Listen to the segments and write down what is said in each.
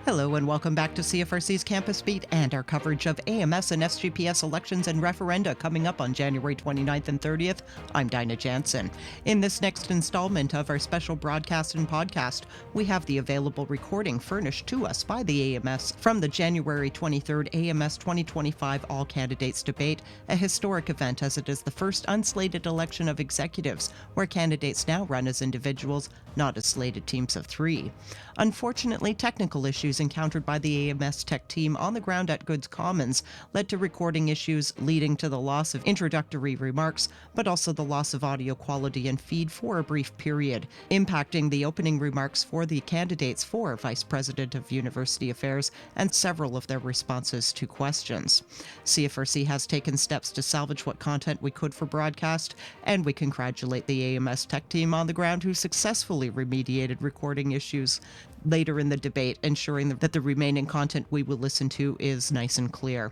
Hello and welcome back to CFRC's Campus Beat and our coverage of AMS and SGPS elections and referenda coming up on January 29th and 30th. I'm Dinah Jansen. In this next installment of our special broadcast and podcast, we have the available recording furnished to us by the AMS from the January 23rd AMS 2025 All Candidates Debate, a historic event as it is the first unslated election of executives, where candidates now run as individuals, not as slated teams of three. Unfortunately, technical issues encountered by the AMS tech team on the ground at Goods Commons led to recording issues leading to the loss of introductory remarks, but also the loss of audio quality and feed for a brief period, impacting the opening remarks for the candidates for Vice President of University Affairs and several of their responses to questions. CFRC has taken steps to salvage what content we could for broadcast, and we congratulate the AMS tech team on the ground who successfully remediated recording issues later in the debate, ensuring that the remaining content we will listen to is nice and clear.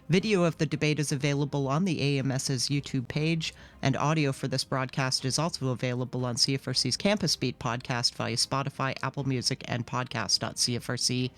Video of the debate is available on the AMS's YouTube page, and audio for this broadcast is also available on CFRC's Campus Beat podcast via Spotify, Apple Music, and podcast.cfrc.ca.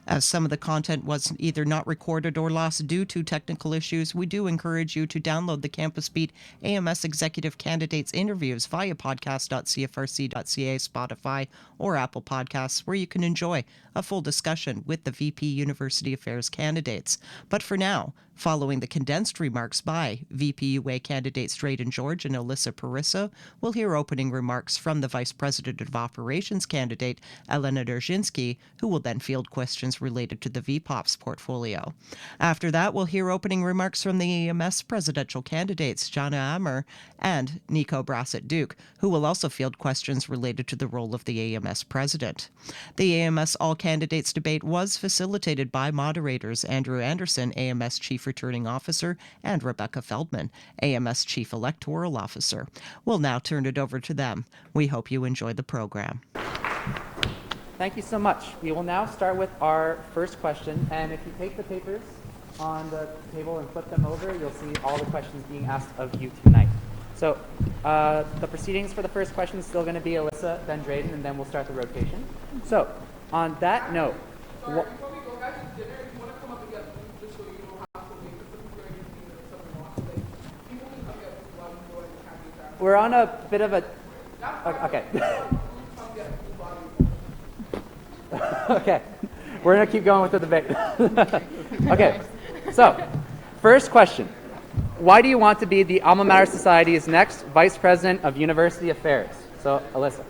As some of the content was either not recorded or lost due to technical issues, we do encourage you to download the Campus Beat AMS executive candidates interviews via podcast.cfrc.ca, Spotify, or Apple Podcasts, where you can enjoy a full discussion with the VP University Affairs candidates. But for now, following the condensed remarks by VPUA candidates Drayden George and Alyssa Parissa, we'll hear opening remarks from the Vice President of Operations candidate Elena Derzhinsky, who will then field questions related to the VPOPs portfolio. After that, we'll hear opening remarks from the AMS presidential candidates Jana Ammer and Nico Brassett-Duke, who will also field questions related to the role of the AMS president. The AMS All Candidates debate was facilitated by moderators Andrew Anderson, AMS Chief Returning Officer, and Rebecca Feldman, AMS Chief Electoral Officer. We'll now turn it over to them. We hope you enjoy the program. Thank you so much. We will now start with our first question, and if you take the papers on the table and flip them over, you'll see all the questions being asked of you tonight. So the proceedings for the first question is still going to be Alyssa, then Drayden, and then we'll start the rotation. So on that note, before we go back to dinner, if you want to come up and get food, just so you don't have to wait for something very interesting that someone wants. Like, people can come get food while you go and have your time. we're on a bit of a... Okay. Okay. We're going to keep going with the debate. Okay. So, first question. Why do you want to be the Alma Mater Society's next Vice President of University Affairs? So, Alyssa.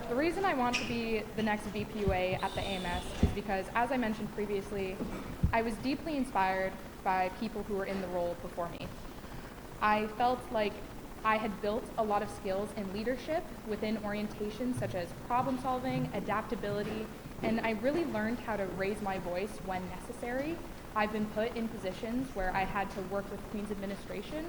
The reason I want to be the next VPUA at the AMS is because, as I mentioned previously, I was deeply inspired by people who were in the role before me. I felt like I had built a lot of skills in leadership within orientations such as problem solving, adaptability, and I really learned how to raise my voice when necessary. I've been put in positions where I had to work with Queen's administration,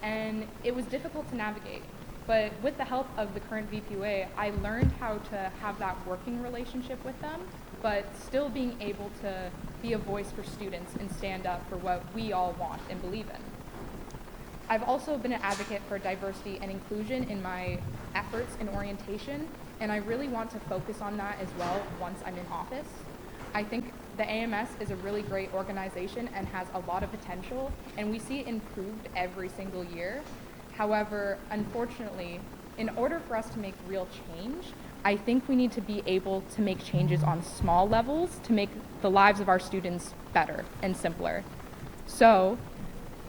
and it was difficult to navigate. But with the help of the current VPUA, I learned how to have that working relationship with them, but still being able to be a voice for students and stand up for what we all want and believe in. I've also been an advocate for diversity and inclusion in my efforts in orientation, and I really want to focus on that as well once I'm in office. I think the AMS is a really great organization and has a lot of potential, and we see it improved every single year. However, unfortunately, in order for us to make real change, I think we need to be able to make changes on small levels to make the lives of our students better and simpler. So,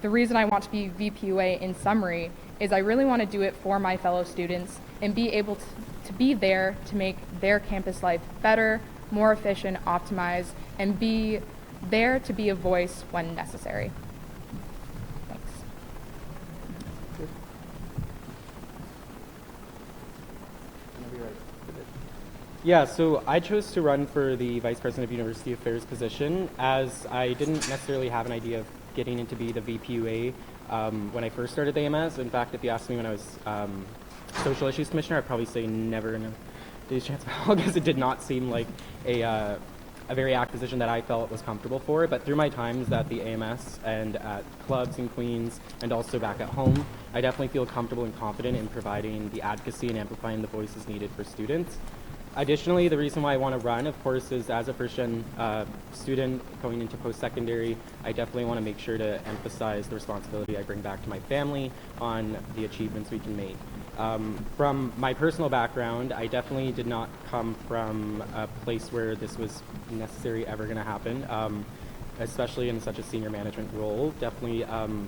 the reason I want to be VPUA in summary is I really want to do it for my fellow students and be able to be there to make their campus life better, more efficient, optimized, and be there to be a voice when necessary. Thanks. Yeah, so I chose to run for the Vice President of University Affairs position as I didn't necessarily have an idea of getting into be the VPUA when I first started the AMS. In fact, if you asked me when I was Social Issues Commissioner, I'd probably say never in a day's chance of hell, because it did not seem like a very active position that I felt was comfortable for. But through my times at the AMS and at clubs in Queens and also back at home, I definitely feel comfortable and confident in providing the advocacy and amplifying the voices needed for students. Additionally, the reason why I want to run, of course, is as a first-gen student going into post-secondary, I definitely want to make sure to emphasize the responsibility I bring back to my family on the achievements we can make. From my personal background, I definitely did not come from a place where this was necessary ever going to happen, especially in such a senior management role. Definitely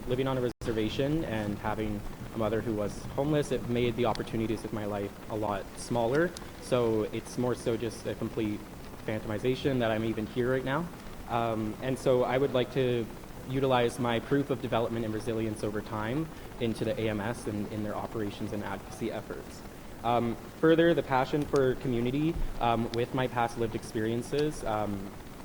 living on a reservation and having a mother who was homeless, it made the opportunities of my life a lot smaller. So it's more so just a complete phantomization that I'm even here right now. And so I would like to utilize my proof of development and resilience over time into the AMS and in their operations and advocacy efforts. Further, the passion for community with my past lived experiences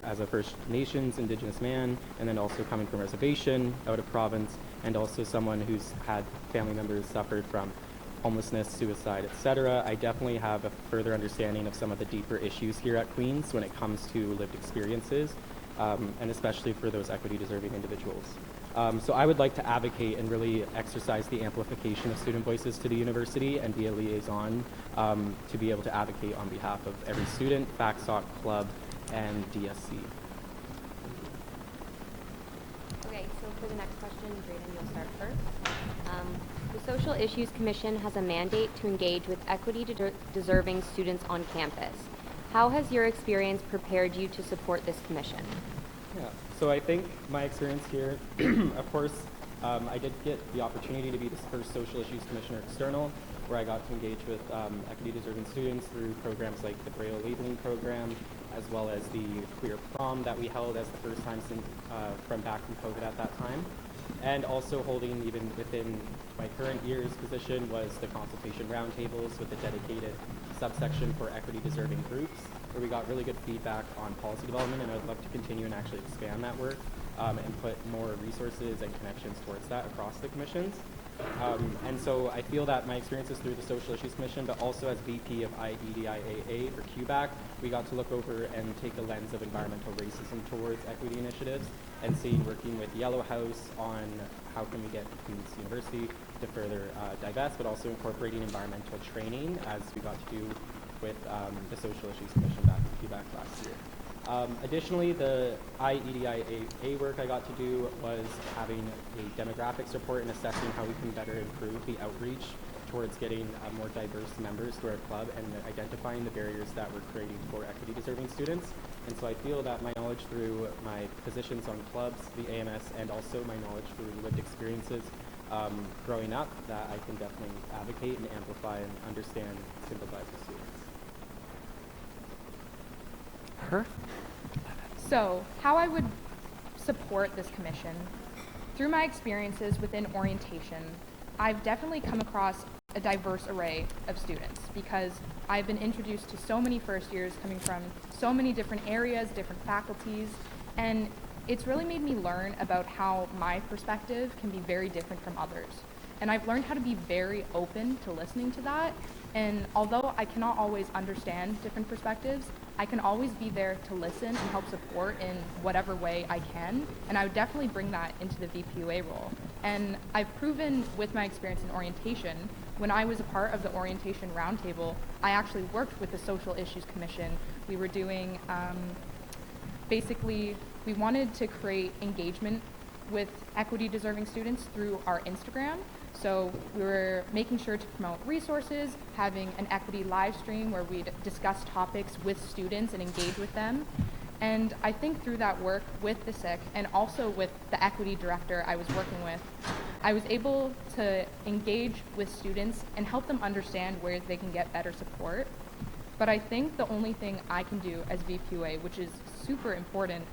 as a First Nations Indigenous man, and then also coming from reservation, out of province, and also someone who's had family members suffered from homelessness, suicide, etc. I definitely have a further understanding of some of the deeper issues here at Queen's when it comes to lived experiences, and especially for those equity-deserving individuals. So I would like to advocate and really exercise the amplification of student voices to the university and be a liaison to be able to advocate on behalf of every student, FACSOC, club, and DSC. Okay, so for the next question, Drayden, you'll start first. The Social Issues Commission has a mandate to engage with equity-deserving students on campus. How has your experience prepared you to support this commission? Yeah, so I think my experience here, of course, I did get the opportunity to be the first Social Issues Commissioner external, where I got to engage with equity-deserving students through programs like the Braille Labeling Program, as well as the Queer Prom that we held as the first time since, from back from COVID at that time. And also holding, even within my current year's position, was the consultation roundtables with a dedicated subsection for equity-deserving groups, where we got really good feedback on policy development, and I'd love to continue and actually expand that work and put more resources and connections towards that across the commissions. And so I feel that my experiences through the Social Issues Commission, but also as VP of IEDIAA for QBAC, we got to look over and take a lens of environmental racism towards equity initiatives and seeing working with Yellow House on how can we get Queen's University to further divest, but also incorporating environmental training as we got to do with the Social Issues Commission back in QBAC last year. Additionally, the IEDIAA work I got to do was having a demographics report and assessing how we can better improve the outreach towards getting more diverse members to our club and identifying the barriers that we're creating for equity-deserving students. And so I feel that my knowledge through my positions on clubs, the AMS, and also my knowledge through lived experiences growing up, that I can definitely advocate and amplify and understand and sympathize with students. So, how I would support this commission. Through my experiences within orientation, I've definitely come across a diverse array of students because I've been introduced to so many first years coming from so many different areas, different faculties, and it's really made me learn about how my perspective can be very different from others. And I've learned how to be very open to listening to that. And although I cannot always understand different perspectives, I can always be there to listen and help support in whatever way I can. And I would definitely bring that into the VPUA role. And I've proven with my experience in orientation, when I was a part of the orientation roundtable, I actually worked with the Social Issues Commission. We were doing, basically, we wanted to create engagement with equity-deserving students through our Instagram. So we were making sure to promote resources, having an equity live stream where we'd discuss topics with students and engage with them. And I think through that work with the SIC and also with the equity director I was working with, I was able to engage with students and help them understand where they can get better support. But I think the only thing I can do as VPUA, which is super important,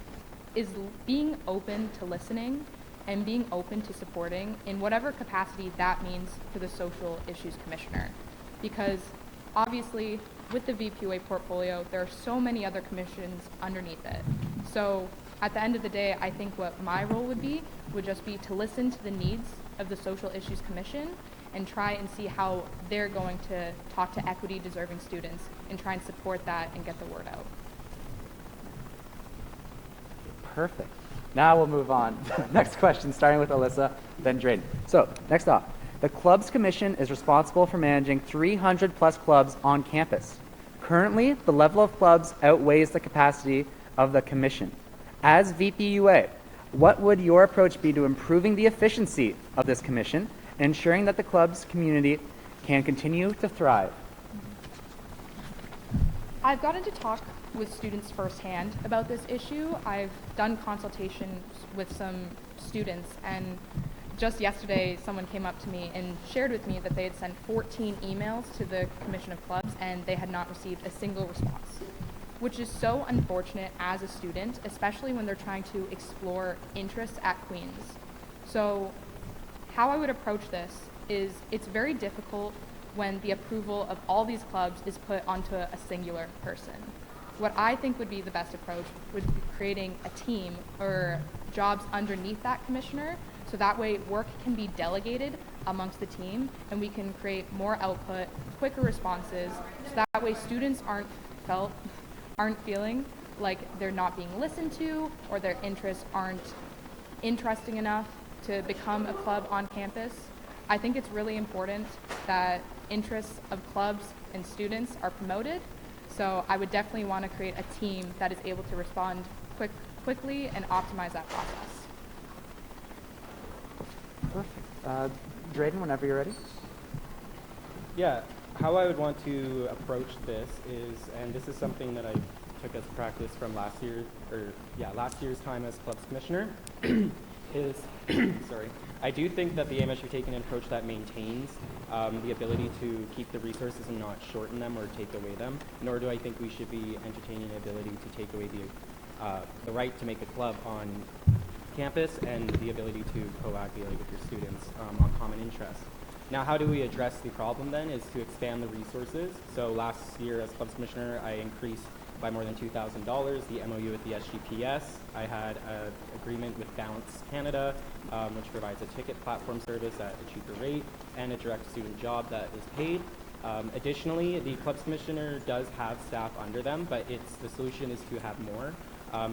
is being open to listening and being open to supporting in whatever capacity that means for the Social Issues Commissioner. Because obviously, with the VPUA portfolio, there are so many other commissions underneath it. So at the end of the day, I think what my role would just be to listen to the needs of the Social Issues Commission and try and see how they're going to talk to equity-deserving students and try and support that and get the word out. Perfect. Now we'll move on. Next question, starting with Alyssa, then Drayden. So, next up, the Clubs Commission is responsible for managing 300 plus clubs on campus. Currently, the level of clubs outweighs the capacity of the commission. As VPUA, what would your approach be to improving the efficiency of this commission and ensuring that the club's community can continue to thrive? I've gotten to talk with students firsthand about this issue. I've done consultations with some students, and just yesterday someone came up to me and shared with me that they had sent 14 emails to the Commission of Clubs and they had not received a single response, which is so unfortunate as a student, especially when they're trying to explore interests at Queen's. So how I would approach this is it's very difficult when the approval of all these clubs is put onto a singular person. What I think would be the best approach would be creating a team or jobs underneath that commissioner, so that way work can be delegated amongst the team and we can create more output, quicker responses, so that way students aren't feeling like they're not being listened to or their interests aren't interesting enough to become a club on campus. I think it's really important that interests of clubs and students are promoted. So I would definitely want to create a team that is able to respond quickly and optimize that process. Perfect. Drayden, whenever you're ready. Yeah, how I would want to approach this is, and this is something that I took as practice from last year's time as clubs commissioner, is, sorry, I do think that the AMS should take an approach that maintains the ability to keep the resources and not shorten them or take away them, nor do I think we should be entertaining the ability to take away the right to make a club on campus and the ability to coagulate with your students on common interests. Now, how do we address the problem then is to expand the resources. So last year as clubs commissioner, I increased by more than $2,000 the MOU with the SGPS. I had an agreement with Bounce Canada, which provides a ticket platform service at a cheaper rate and a direct student job that is paid. Additionally, the clubs commissioner does have staff under them, but the solution is to have more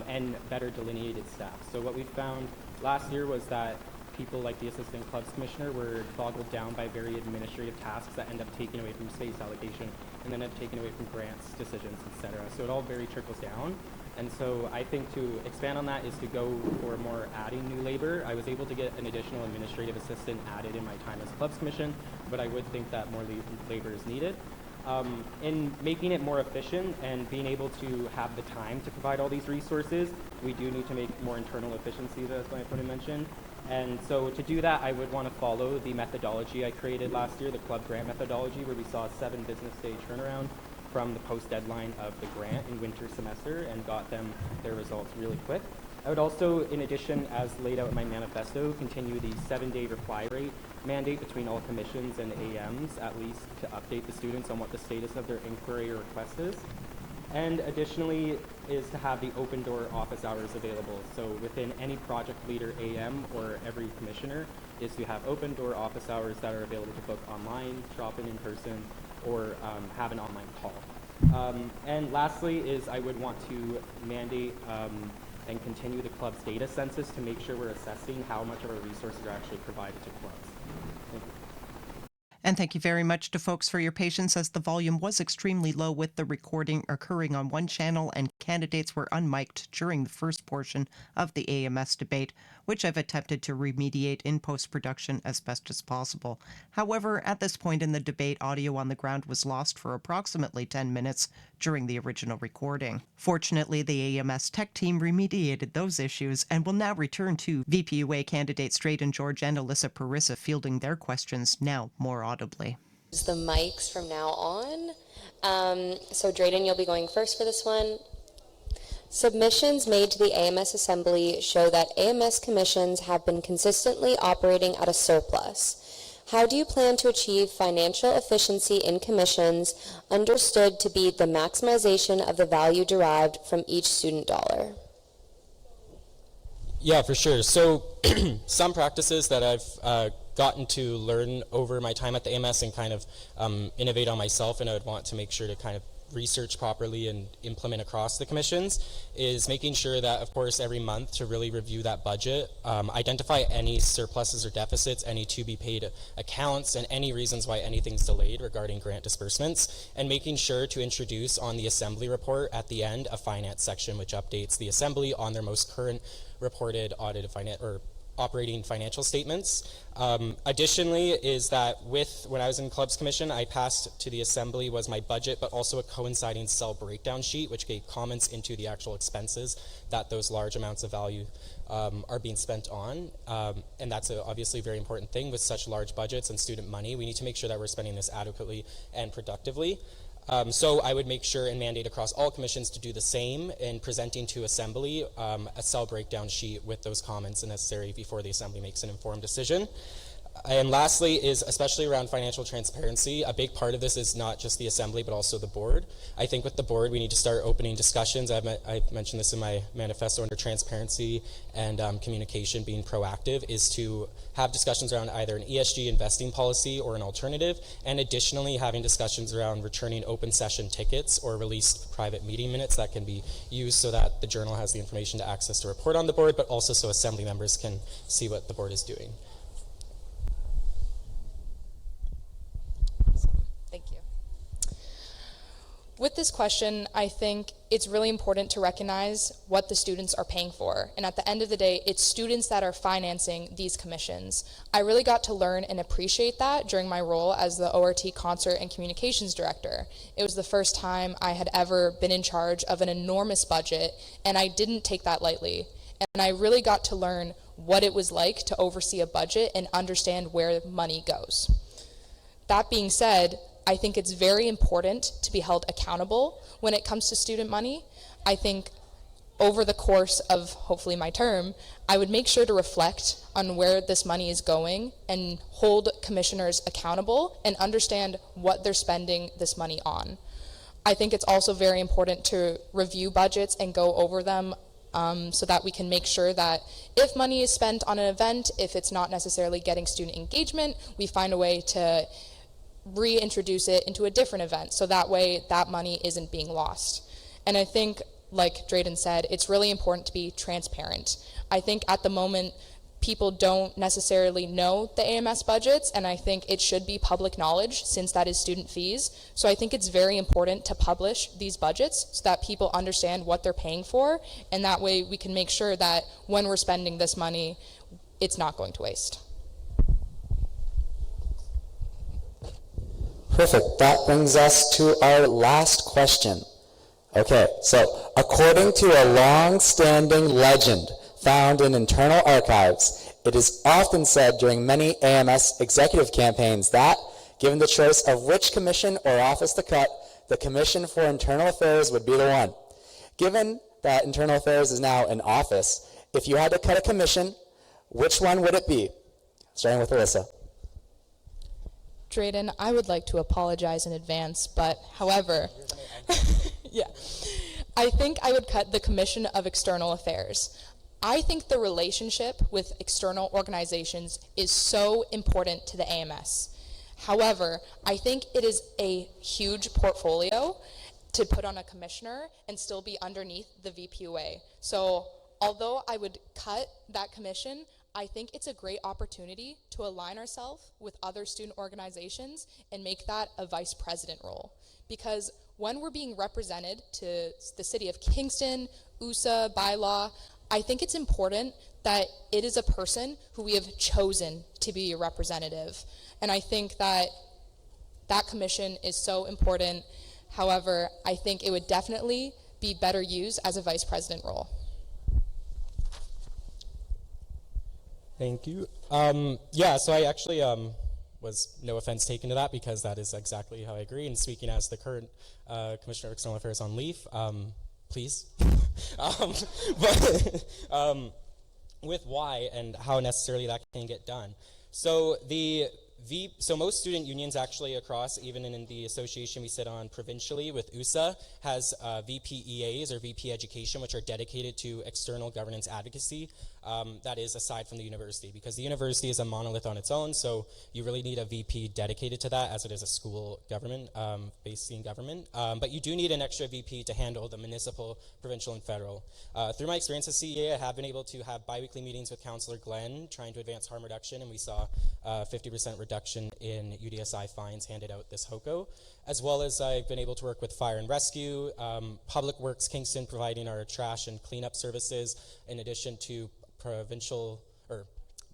and better delineated staff. So what we found last year was that people like the assistant clubs commissioner were boggled down by very administrative tasks that end up taking away from space allocation and then end up taking away from grants, decisions, etc. So it all very trickles down. And so I think to expand on that is to go for more adding new labor. I was able to get an additional administrative assistant added in my time as clubs commission, but I would think that more labor is needed. In making it more efficient and being able to have the time to provide all these resources, we do need to make more internal efficiencies, as my opponent mentioned. And so to do that, I would want to follow the methodology I created last year, the club grant methodology, where we saw a 7 business day turnaround from the post deadline of the grant in winter semester and got them their results really quick. I would also, in addition, as laid out in my manifesto, continue the 7-day reply rate mandate between all commissions and AMs, at least to update the students on what the status of their inquiry or request is. And additionally is to have the open door office hours available. So within any project leader AM or every commissioner is to have open door office hours that are available to book online, shop in person, or have an online call. And lastly is I would want to mandate and continue the club's data census to make sure we're assessing how much of our resources are actually provided to clubs. Thank you. And thank you very much to folks for your patience as the volume was extremely low with the recording occurring on one channel and candidates were unmiked during the first portion of the AMS debate, which I've attempted to remediate in post-production as best as possible. However, at this point in the debate, audio on the ground was lost for approximately 10 minutes during the original recording. Fortunately, the AMS tech team remediated those issues and will now return to VPUA candidates Drayden George and Alyssa Parissa fielding their questions now more audibly. The mics from now on. So Drayden, you'll be going first for this one. Submissions made to the AMS Assembly show that AMS commissions have been consistently operating at a surplus. How do you plan to achieve financial efficiency in commissions, understood to be the maximization of the value derived from each student dollar? Yeah, for sure. So some practices that I've gotten to learn over my time at the AMS and kind of innovate on myself, and I would want to make sure to kind of research properly and implement across the commissions is making sure that, of course, every month to really review that budget, identify any surpluses or deficits, any to be paid accounts, and any reasons why anything's delayed regarding grant disbursements, and making sure to introduce on the assembly report at the end a finance section which updates the assembly on their most current reported audited operating financial statements. Additionally is that when I was in Clubs Commission, I passed to the Assembly was my budget, but also a coinciding cell breakdown sheet, which gave comments into the actual expenses that those large amounts of value are being spent on. And that's obviously a very important thing with such large budgets and student money. We need to make sure that we're spending this adequately and productively. So I would make sure and mandate across all commissions to do the same in presenting to Assembly a cell breakdown sheet with those comments necessary before the Assembly makes an informed decision. And lastly is, especially around financial transparency, a big part of this is not just the Assembly but also the board. I think with the board we need to start opening discussions. I've mentioned this in my manifesto under transparency and communication. Being proactive is to have discussions around either an ESG investing policy or an alternative, and additionally having discussions around returning open session tickets or released private meeting minutes that can be used so that the journal has the information to access to report on the board, but also so Assembly members can see what the board is doing. Thank you. With this question, I think it's really important to recognize what the students are paying for. And at the end of the day, it's students that are financing these commissions. I really got to learn and appreciate that during my role as the ORT Concert and Communications Director. It was the first time I had ever been in charge of an enormous budget, and I didn't take that lightly. And I really got to learn what it was like to oversee a budget and understand where money goes. That being said, I think it's very important to be held accountable when it comes to student money. I think over the course of hopefully my term, I would make sure to reflect on where this money is going and hold commissioners accountable and understand what they're spending this money on. I think it's also very important to review budgets and go over them so that we can make sure that if money is spent on an event, if it's not necessarily getting student engagement, we find a way to reintroduce it into a different event, so that way that money isn't being lost. And I think, like Drayden said, it's really important to be transparent. I think at the moment people don't necessarily know the AMS budgets, and I think it should be public knowledge since that is student fees. So I think it's very important to publish these budgets so that people understand what they're paying for, and that way we can make sure that when we're spending this money, it's not going to waste. Perfect. That brings us to our last question. Okay, so according to a long-standing legend found in internal archives, it is often said during many AMS executive campaigns that, given the choice of which commission or office to cut, the Commission for Internal Affairs would be the one. Given that Internal Affairs is now in office, if you had to cut a commission, which one would it be? Starting with Alyssa. Drayden, I would like to apologize in advance, but however, yeah, I think I would cut the Commission of External Affairs. I think the relationship with external organizations is so important to the AMS. However, I think it is a huge portfolio to put on a commissioner and still be underneath the VPUA. So although I would cut that commission, I think it's a great opportunity to align ourselves with other student organizations and make that a vice president role. Because when we're being represented to the city of Kingston, USA, bylaw, I think it's important that it is a person who we have chosen to be a representative. And I think that that commission is so important. However, I think it would definitely be better used as a vice president role. Thank you. Yeah, so I actually was no offense taken to that because that is exactly how I agree. And speaking as the current Commissioner of External Affairs on leave, please. But with why and how necessarily that can get done. So the So most student unions actually across, even in the association we sit on provincially with USA, has VPEAs or VP Education, which are dedicated to external governance advocacy. That is aside from the university, because the university is a monolith on its own, so you really need a VP dedicated to that, as it is a school government, based in government. But you do need an extra VP to handle the municipal, provincial, and federal. Through my experience at CEA, I have been able to have biweekly meetings with Councillor Glenn trying to advance harm reduction, and we saw 50% reduction in UDSI fines handed out this HOCO, as well as I've been able to work with Fire and Rescue, Public Works Kingston providing our trash and cleanup services, in addition to provincial or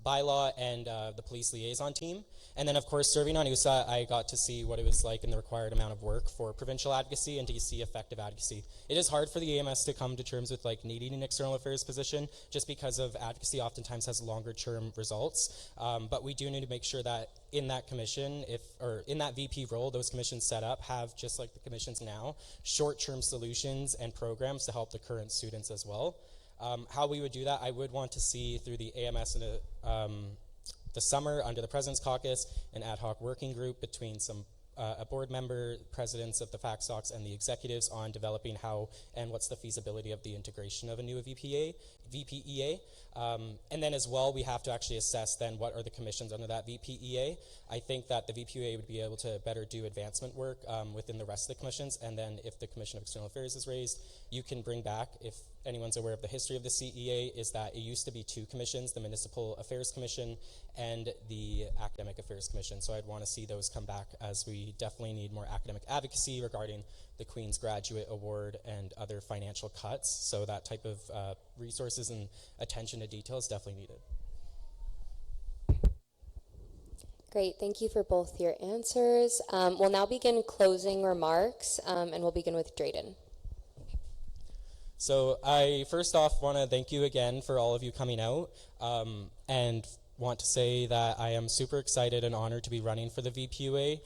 bylaw and the police liaison team. And then of course serving on USA, I got to see what it was like in the required amount of work for provincial advocacy and to see effective advocacy. It is hard for the AMS to come to terms with like needing an external affairs position, just because of advocacy oftentimes has longer term results. But we do need to make sure that in that commission, or in that VP role, those commissions set up have, just like the commissions now, short-term solutions and programs to help the current students as well. How we would do that, I would want to see through the AMS in the summer under the President's Caucus, an ad hoc working group between some a board member, presidents of the FACSOCs, and the executives on developing how and what's the feasibility of the integration of a new VPEA. And then as well, we have to actually assess then what are the commissions under that VPEA. I think that the VPEA would be able to better do advancement work within the rest of the commissions, and then if the Commission of External Affairs is raised, you can bring back, if anyone's aware of the history of the CEA, is that it used to be two commissions, the Municipal Affairs Commission and the Academic Affairs Commission. So I'd want to see those come back, as we definitely need more academic advocacy regarding the Queen's Graduate Award and other financial cuts. So that type of resources and attention to detail is definitely needed. Great, thank you for both your answers. We'll now begin closing remarks, and we'll begin with Drayden. So I first off want to thank you again for all of you coming out, and want to say that I am super excited and honored to be running for the VPUA.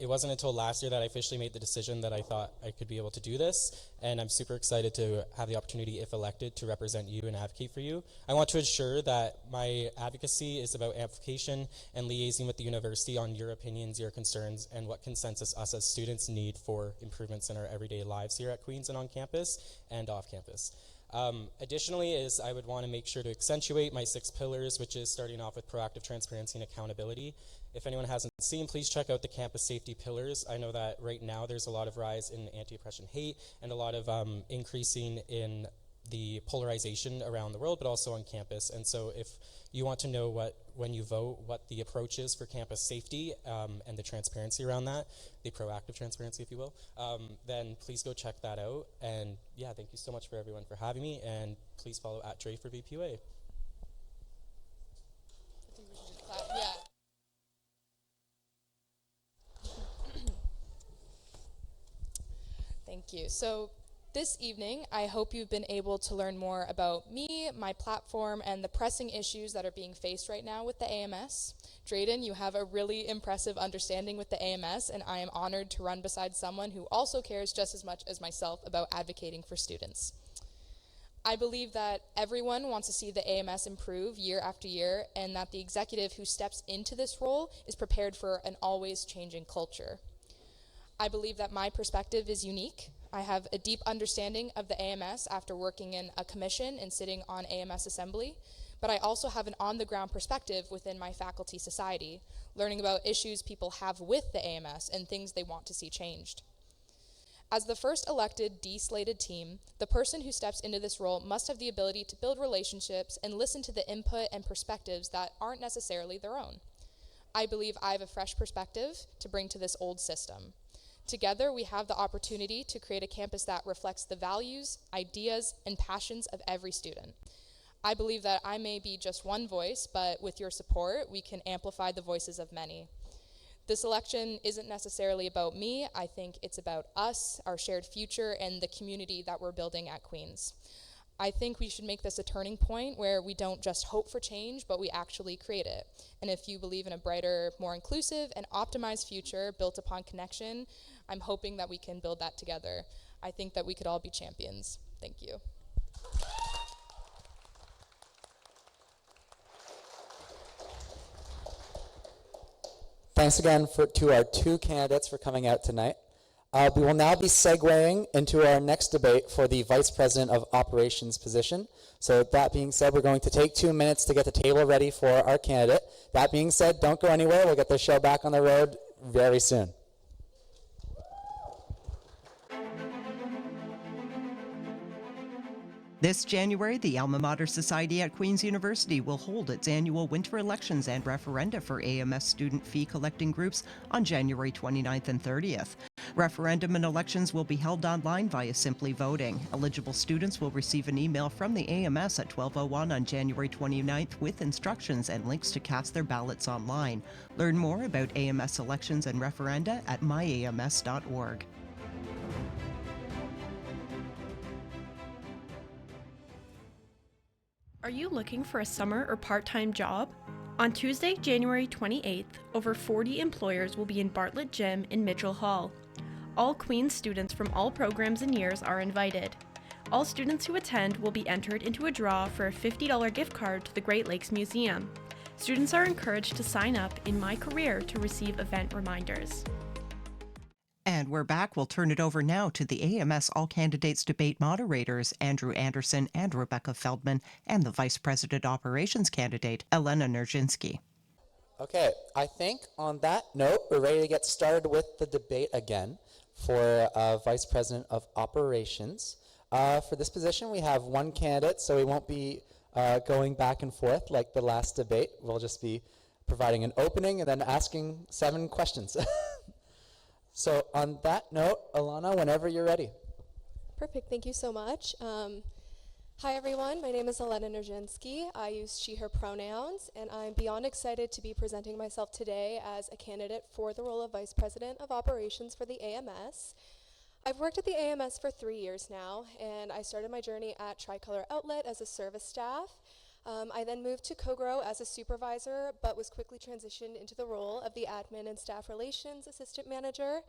It wasn't until last year that I officially made the decision that I thought I could be able to do this, and I'm super excited to have the opportunity, if elected, to represent you and advocate for you. I want to ensure that my advocacy is about amplification and liaising with the university on your opinions, your concerns, and what consensus us as students need for improvements in our everyday lives here at Queen's and on campus and off campus. Additionally, I would want to make sure to accentuate my 6 pillars, which is starting off with proactive transparency and accountability. If anyone hasn't seen, please check out the campus safety pillars. I know that right now there's a lot of rise in anti-oppression hate and a lot of increasing in the polarization around the world, but also on campus. And so if you want to know when you vote, what the approach is for campus safety and the transparency around that, the proactive transparency, if you will, then please go check that out. And yeah, thank you so much for everyone for having me, and please follow @Dre for VPUA. Yeah. Thank you. So this evening, I hope you've been able to learn more about me, my platform, and the pressing issues that are being faced right now with the AMS. Drayden, you have a really impressive understanding with the AMS, and I am honored to run beside someone who also cares just as much as myself about advocating for students. I believe that everyone wants to see the AMS improve year after year, and that the executive who steps into this role is prepared for an always changing culture. I believe that my perspective is unique. I have a deep understanding of the AMS after working in a commission and sitting on AMS Assembly, but I also have an on-the-ground perspective within my faculty society, learning about issues people have with the AMS and things they want to see changed. As the first elected de-slated team, the person who steps into this role must have the ability to build relationships and listen to the input and perspectives that aren't necessarily their own. I believe I have a fresh perspective to bring to this old system. Together, we have the opportunity to create a campus that reflects the values, ideas, and passions of every student. I believe that I may be just one voice, but with your support, we can amplify the voices of many. This election isn't necessarily about me. I think it's about us, our shared future, and the community that we're building at Queen's. I think we should make this a turning point where we don't just hope for change, but we actually create it. And if you believe in a brighter, more inclusive, and optimized future built upon connection, I'm hoping that we can build that together. I think that we could all be champions. Thank you. thanks again to our two candidates for coming out tonight. We will now be segueing into our next debate for the Vice President of Operations position. So that being said, we're going to take 2 minutes to get the table ready for our candidate. That being said, don't go anywhere. We'll get the show back on the road very soon. This January, the Alma Mater Society at Queen's University will hold its annual winter elections and referenda for AMS student fee collecting groups on January 29th and 30th. Referendum and elections will be held online via Simply Voting. Eligible students will receive an email from the AMS at 12:01 on January 29th with instructions and links to cast their ballots online. Learn more about AMS elections and referenda at myams.org. Are you looking for a summer or part-time job? On Tuesday, January 28th, over 40 employers will be in Bartlett Gym in Mitchell Hall. All Queen's students from all programs and years are invited. All students who attend will be entered into a draw for a $50 gift card to the Great Lakes Museum. Students are encouraged to sign up in My Career to receive event reminders. And we're back. We'll turn it over now to the AMS All Candidates debate moderators, Andrew Anderson and Rebecca Feldman, and the Vice President Operations candidate, Elena Nerzinski. Okay, I think on that note, we're ready to get started with the debate again for Vice President of Operations. For this position, we have one candidate, so we won't be going back and forth like the last debate. We'll just be providing an opening and then asking 7 questions. So on that note, Alana, whenever you're ready. Perfect, thank you so much. Hi everyone, my name is Elena Nerzinski. I use she, her pronouns, and I'm beyond excited to be presenting myself today as a candidate for the role of Vice President of Operations for the AMS. I've worked at the AMS for 3 years now, and I started my journey at Tricolor Outlet as a service staff. I then moved to CoGrow as a supervisor, but was quickly transitioned into the role of the Admin and Staff Relations Assistant Manager.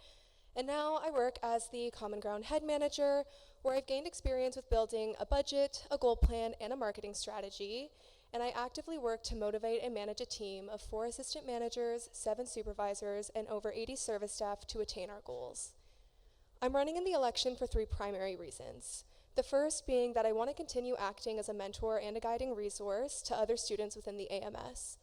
And now I work as the Common Ground Head Manager, where I've gained experience with building a budget, a goal plan, and a marketing strategy. And I actively work to motivate and manage a team of 4 assistant managers, 7 supervisors, and over 80 service staff to attain our goals. I'm running in the election for 3 primary reasons. The first being that I want to continue acting as a mentor and a guiding resource to other students within the AMS.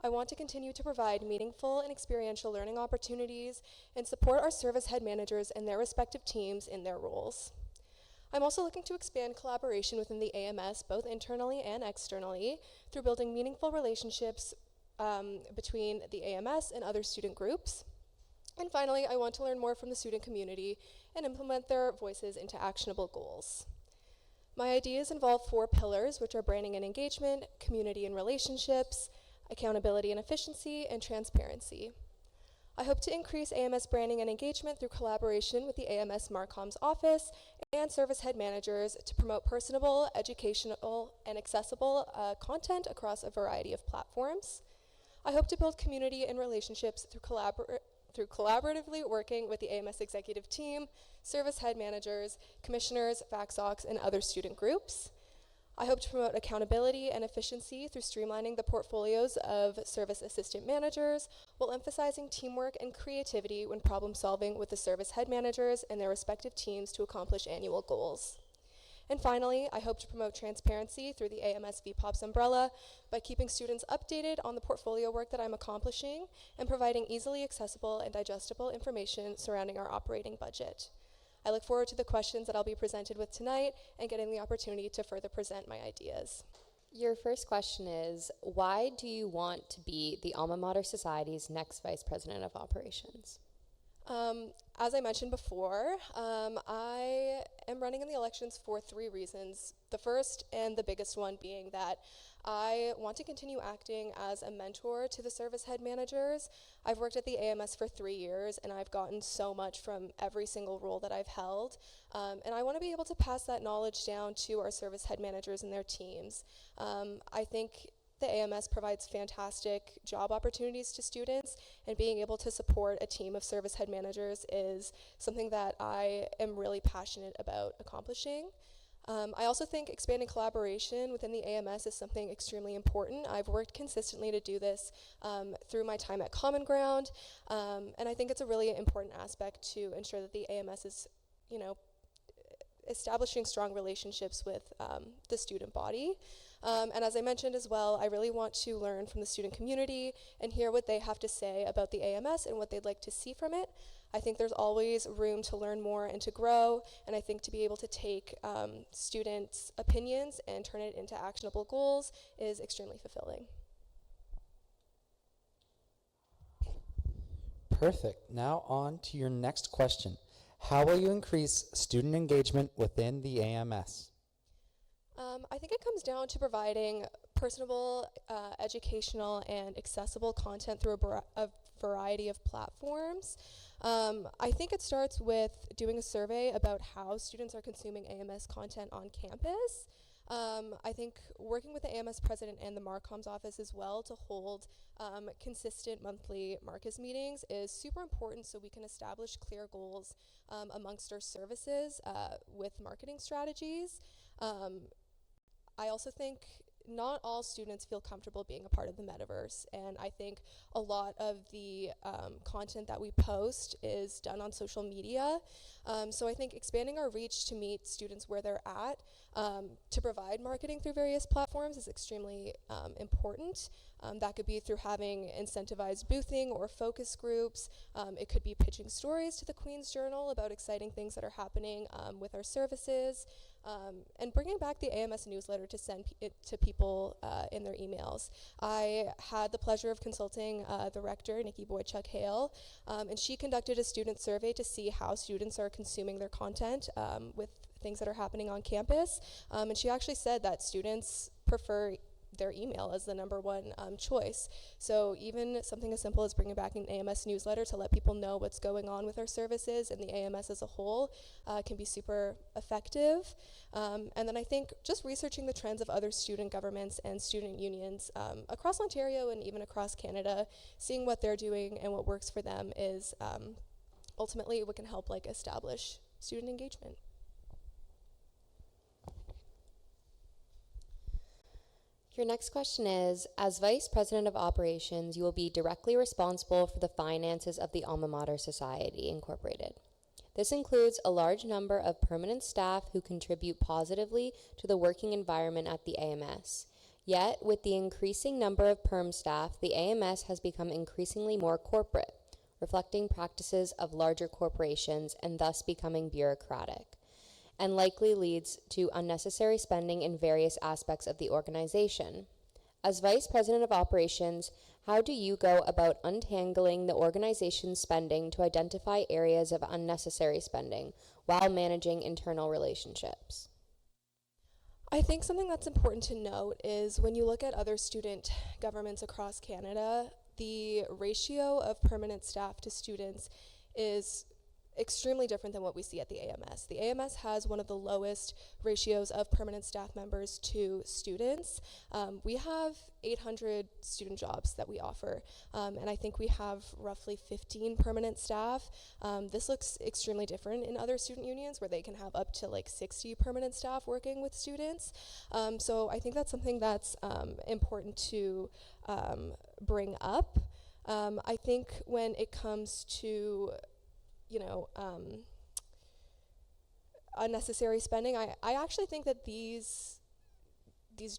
I want to continue to provide meaningful and experiential learning opportunities and support our service head managers and their respective teams in their roles. I'm also looking to expand collaboration within the AMS, both internally and externally, through building meaningful relationships between the AMS and other student groups. And finally, I want to learn more from the student community and implement their voices into actionable goals. My ideas involve 4 pillars, which are branding and engagement, community and relationships, accountability and efficiency, and transparency. I hope to increase AMS branding and engagement through collaboration with the AMS Marcom's office and service head managers to promote personable, educational, and accessible content across a variety of platforms. I hope to build community and relationships through collaboratively working with the AMS executive team, service head managers, commissioners, FACSOCs, and other student groups. I hope to promote accountability and efficiency through streamlining the portfolios of service assistant managers while emphasizing teamwork and creativity when problem solving with the service head managers and their respective teams to accomplish annual goals. And finally, I hope to promote transparency through the AMS VPOPs umbrella by keeping students updated on the portfolio work that I'm accomplishing and providing easily accessible and digestible information surrounding our operating budget. I look forward to the questions that I'll be presented with tonight and getting the opportunity to further present my ideas. Your first question is, why do you want to be the Alma Mater Society's next Vice President of Operations? As I mentioned before, I am running in the elections for 3 reasons. The first and the biggest one being that I want to continue acting as a mentor to the service head managers. I've worked at the AMS for 3 years, and I've gotten so much from every single role that I've held. And I want to be able to pass that knowledge down to our service head managers and their teams. I think the AMS provides fantastic job opportunities to students, and being able to support a team of service head managers is something that I am really passionate about accomplishing. I also think expanding collaboration within the AMS is something extremely important. I've worked consistently to do this through my time at Common Ground, and I think it's a really important aspect to ensure that the AMS is, establishing strong relationships with the student body. And as I mentioned as well, I really want to learn from the student community and hear what they have to say about the AMS and what they'd like to see from it. I think there's always room to learn more and to grow, and I think to be able to take students' opinions and turn it into actionable goals is extremely fulfilling. Perfect. Now on to your next question. How will you increase student engagement within the AMS? I think it comes down to providing personable, educational, and accessible content through a variety of platforms. I think it starts with doing a survey about how students are consuming AMS content on campus. I think working with the AMS president and the Marcom's office as well to hold consistent monthly Marcus meetings is super important so we can establish clear goals amongst our services with marketing strategies. I also think not all students feel comfortable being a part of the metaverse, and I think a lot of the content that we post is done on social media. So I think expanding our reach to meet students where they're at, to provide marketing through various platforms is extremely important. That could be through having incentivized boothing or focus groups. It could be pitching stories to the Queen's Journal about exciting things that are happening with our services. And bringing back the AMS newsletter to send it to people in their emails. I had the pleasure of consulting the rector, Nikki Boychuk-Hale, and she conducted a student survey to see how students are consuming their content with things that are happening on campus. And she actually said that students prefer their email as the #1 choice. So even something as simple as bringing back an AMS newsletter to let people know what's going on with our services and the AMS as a whole can be super effective. And then I think just researching the trends of other student governments and student unions across Ontario and even across Canada, seeing what they're doing and what works for them is ultimately what can help establish student engagement. Your next question is, as Vice President of Operations, you will be directly responsible for the finances of the Alma Mater Society, Incorporated. This includes a large number of permanent staff who contribute positively to the working environment at the AMS. Yet, with the increasing number of perm staff, the AMS has become increasingly more corporate, reflecting practices of larger corporations and thus becoming bureaucratic, and likely leads to unnecessary spending in various aspects of the organization. As Vice President of Operations, how do you go about untangling the organization's spending to identify areas of unnecessary spending while managing internal relationships? I think something that's important to note is when you look at other student governments across Canada, the ratio of permanent staff to students is extremely different than what we see at the AMS. The AMS has one of the lowest ratios of permanent staff members to students. We have 800 student jobs that we offer, and I think we have roughly 15 permanent staff. This looks extremely different in other student unions where they can have up to 60 permanent staff working with students. So I think that's something that's important to bring up. I think when it comes to unnecessary spending, I actually think that these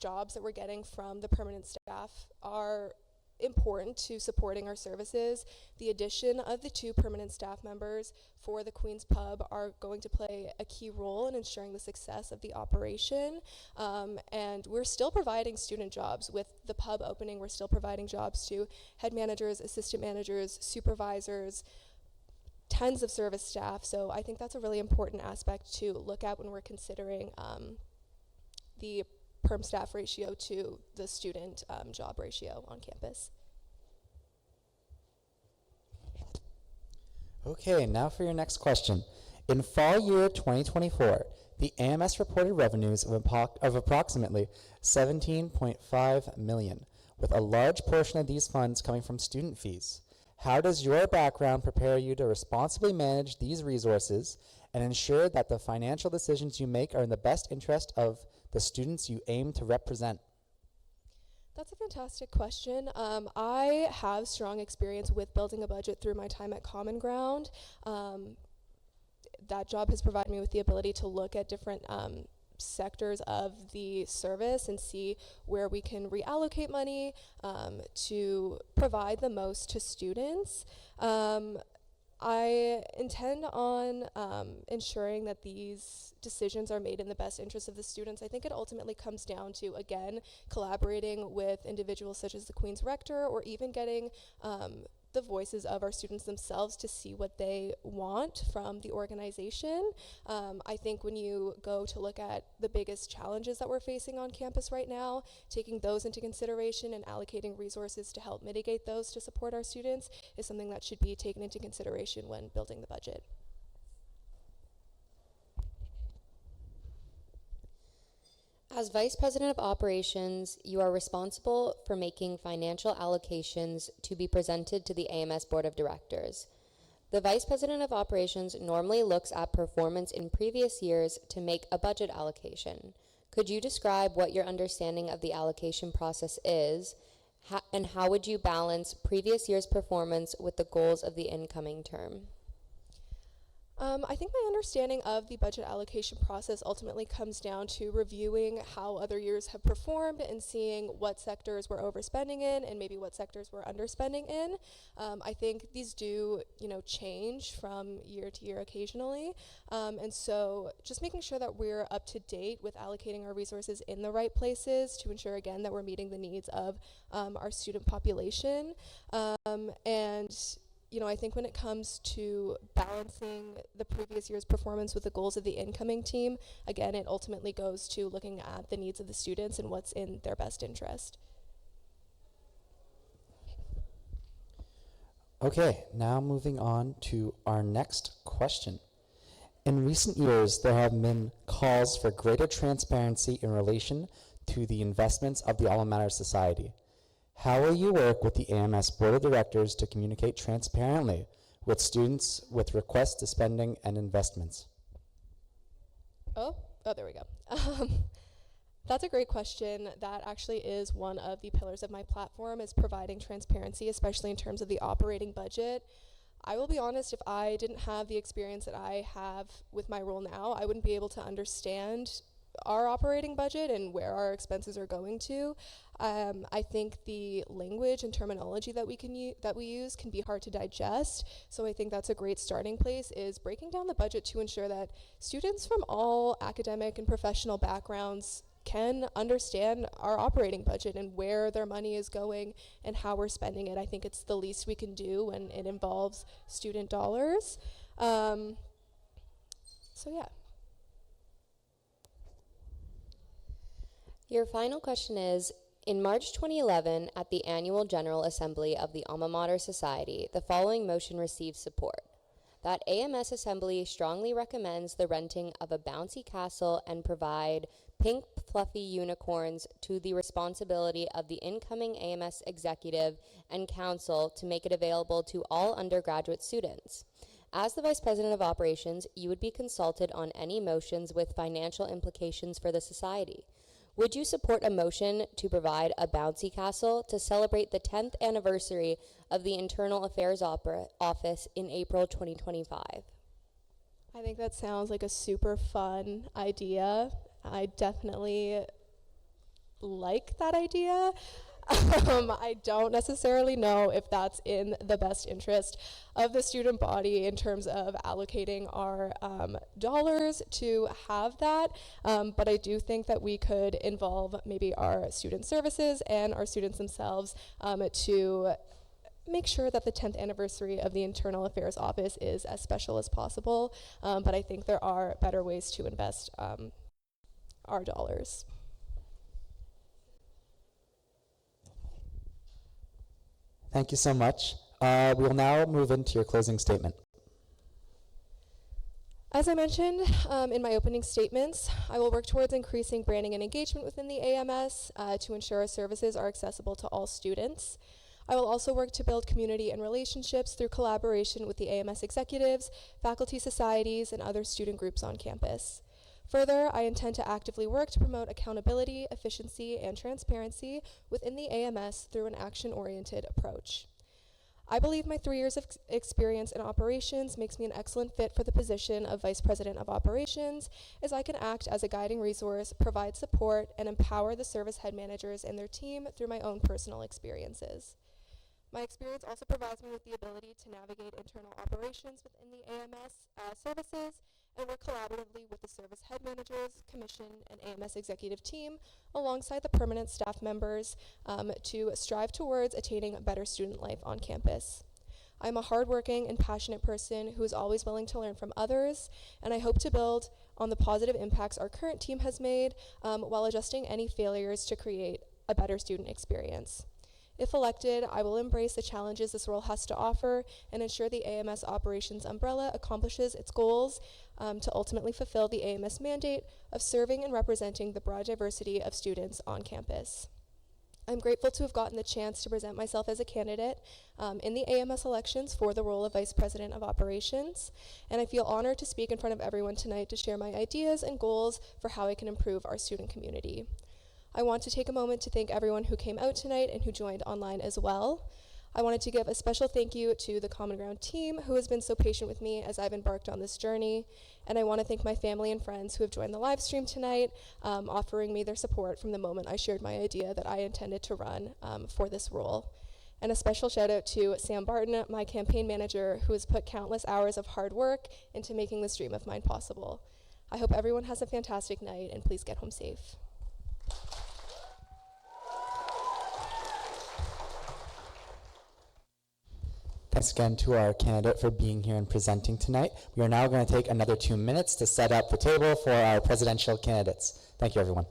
jobs that we're getting from the permanent staff are important to supporting our services. The addition of the 2 permanent staff members for the Queen's Pub are going to play a key role in ensuring the success of the operation. And we're still providing student jobs. With the pub opening, we're still providing jobs to head managers, assistant managers, supervisors, tons of service staff. So I think that's a really important aspect to look at when we're considering the perm staff ratio to the student job ratio on campus. Okay, now for your next question. In fall year 2024, the AMS reported revenues of approximately $17.5 million, with a large portion of these funds coming from student fees. How does your background prepare you to responsibly manage these resources, and ensure that the financial decisions you make are in the best interest of the students you aim to represent? That's a fantastic question. I have strong experience with building a budget through my time at Common Ground. That job has provided me with the ability to look at different sectors of the service and see where we can reallocate money to provide the most to students. I intend on ensuring that these decisions are made in the best interest of the students. I think it ultimately comes down to, again, collaborating with individuals such as the Queen's Rector, or even getting the voices of our students themselves to see what they want from the organization. I think when you go to look at the biggest challenges that we're facing on campus right now, taking those into consideration and allocating resources to help mitigate those to support our students is something that should be taken into consideration when building the budget. As Vice President of Operations, you are responsible for making financial allocations to be presented to the AMS Board of Directors. The Vice President of Operations normally looks at performance in previous years to make a budget allocation. Could you describe what your understanding of the allocation process is, and how would you balance previous year's performance with the goals of the incoming term? I think my understanding of the budget allocation process ultimately comes down to reviewing how other years have performed and seeing what sectors we're overspending in and maybe what sectors we're underspending in. I think these do, change from year to year occasionally. And so just making sure that we're up to date with allocating our resources in the right places to ensure, again, that we're meeting the needs of our student population. I think when it comes to balancing the previous year's performance with the goals of the incoming team, again, it ultimately goes to looking at the needs of the students and what's in their best interest. Okay, now moving on to our next question. In recent years, there have been calls for greater transparency in relation to the investments of the Alma Mater Society. How will you work with the AMS Board of Directors to communicate transparently with students with requests to spending and investments? Oh, there we go. That's a great question. That actually is one of the pillars of my platform, is providing transparency, especially in terms of the operating budget. I will be honest, if I didn't have the experience that I have with my role now, I wouldn't be able to understand our operating budget and where our expenses are going to. I think the language and terminology that we use can be hard to digest. So I think that's a great starting place, is breaking down the budget to ensure that students from all academic and professional backgrounds can understand our operating budget and where their money is going and how we're spending it. I think it's the least we can do when it involves student dollars. So yeah. Your final question is, in March 2011, at the annual General Assembly of the Alma Mater Society, the following motion received support: that AMS Assembly strongly recommends the renting of a bouncy castle and provide pink fluffy unicorns to the responsibility of the incoming AMS executive and council to make it available to all undergraduate students. As the Vice President of Operations, you would be consulted on any motions with financial implications for the Society. Would you support a motion to provide a bouncy castle to celebrate the 10th anniversary of the Internal Affairs Office in April 2025? I think that sounds like a super fun idea. I definitely like that idea. I don't necessarily know if that's in the best interest of the student body in terms of allocating our dollars to have that, but I do think that we could involve maybe our student services and our students themselves to make sure that the 10th anniversary of the Internal Affairs Office is as special as possible, but I think there are better ways to invest our dollars. Thank you so much. We will now move into your closing statement. As I mentioned in my opening statements, I will work towards increasing branding and engagement within the AMS to ensure our services are accessible to all students. I will also work to build community and relationships through collaboration with the AMS executives, faculty societies, and other student groups on campus. Further, I intend to actively work to promote accountability, efficiency, and transparency within the AMS through an action-oriented approach. I believe my 3 years of experience in operations makes me an excellent fit for the position of Vice President of Operations, as I can act as a guiding resource, provide support, and empower the service head managers and their team through my own personal experiences. My experience also provides me with the ability to navigate internal operations within the AMS services and work collaboratively with the service head managers, commission, and AMS executive team alongside the permanent staff members to strive towards attaining a better student life on campus. I'm a hardworking and passionate person who is always willing to learn from others, and I hope to build on the positive impacts our current team has made while adjusting any failures to create a better student experience. If elected, I will embrace the challenges this role has to offer and ensure the AMS operations umbrella accomplishes its goals to ultimately fulfill the AMS mandate of serving and representing the broad diversity of students on campus. I'm grateful to have gotten the chance to present myself as a candidate in the AMS elections for the role of Vice President of Operations, and I feel honored to speak in front of everyone tonight to share my ideas and goals for how I can improve our student community. I want to take a moment to thank everyone who came out tonight and who joined online as well. I wanted to give a special thank you to the Common Ground team who has been so patient with me as I've embarked on this journey. And I want to thank my family and friends who have joined the live stream tonight, offering me their support from the moment I shared my idea that I intended to run for this role. And a special shout out to Sam Barton, my campaign manager, who has put countless hours of hard work into making this dream of mine possible. I hope everyone has a fantastic night, and please get home safe. Thanks again to our candidate for being here and presenting tonight. We are now going to take another 2 minutes to set up the table for our presidential candidates. Thank you, everyone.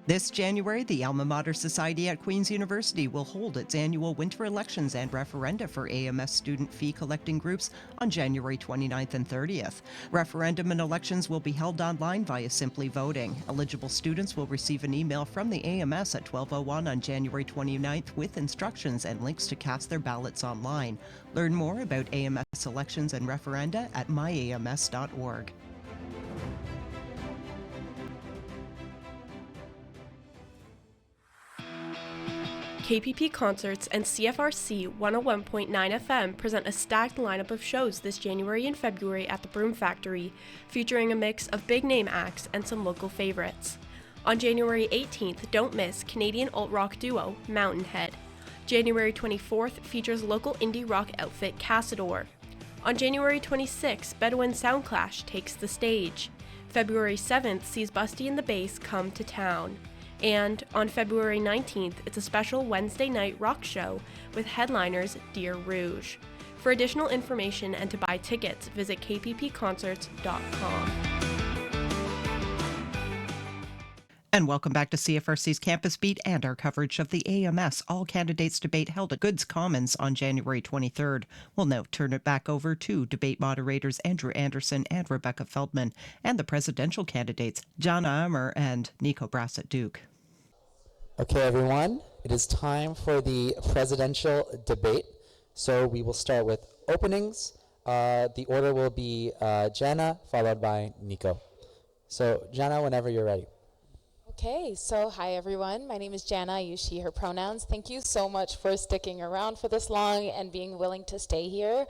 This January, the Alma Mater Society at Queen's University will hold its annual winter elections and referenda for AMS student fee collecting groups on January 29th and 30th. Referendum and elections will be held online via Simply Voting. Eligible students will receive an email from the AMS at 12:01 on January 29th with instructions and links to cast their ballots online. Learn more about AMS elections and referenda at myams.org. KPP Concerts and CFRC 101.9 FM present a stacked lineup of shows this January and February at the Broom Factory, featuring a mix of big-name acts and some local favorites. On January 18th, don't miss Canadian alt-rock duo Mountainhead. January 24th features local indie rock outfit Cassador. On January 26th, Bedouin Soundclash takes the stage. February 7th sees Busty and the Bass come to town. And on February 19th, it's a special Wednesday night rock show with headliners Deer Rouge. For additional information and to buy tickets, visit kppconcerts.com. And welcome back to CFRC's Campus Beat and our coverage of the AMS All Candidates Debate held at Goods Commons on January 23rd. We'll now turn it back over to debate moderators Andrew Anderson and Rebecca Feldman and the presidential candidates Jana Ammer and Nico Brassett-Duke. Okay, everyone, it is time for the presidential debate. So we will start with openings. The order will be Jana, followed by Nico. So Jana, whenever you're ready. Okay, so hi everyone. My name is Jana. I use she, her pronouns. Thank you so much for sticking around for this long and being willing to stay here.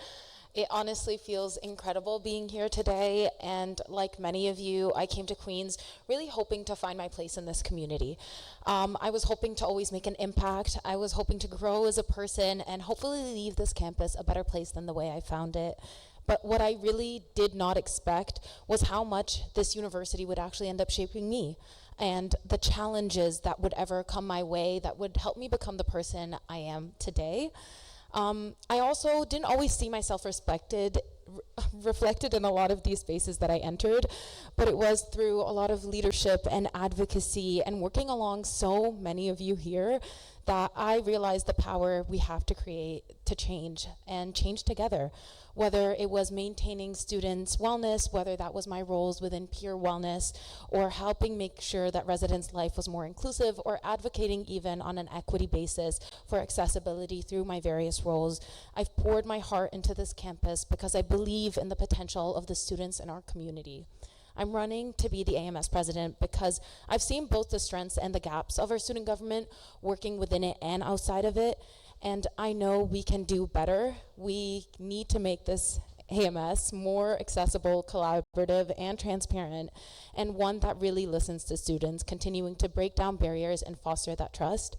It honestly feels incredible being here today, and like many of you, I came to Queens really hoping to find my place in this community. I was hoping to always make an impact. I was hoping to grow as a person and hopefully leave this campus a better place than the way I found it. But what I really did not expect was how much this university would actually end up shaping me, and the challenges that would ever come my way that would help me become the person I am today. I also didn't always see myself reflected in a lot of these spaces that I entered, but it was through a lot of leadership and advocacy and working along so many of you here that I realized the power we have to create to change and change together. Whether it was maintaining students' wellness, whether that was my roles within peer wellness, or helping make sure that residents' life was more inclusive, or advocating even on an equity basis for accessibility through my various roles. I've poured my heart into this campus because I believe in the potential of the students in our community. I'm running to be the AMS president because I've seen both the strengths and the gaps of our student government, working within it and outside of it, and I know we can do better. We need to make this AMS more accessible, collaborative, and transparent, and one that really listens to students, continuing to break down barriers and foster that trust.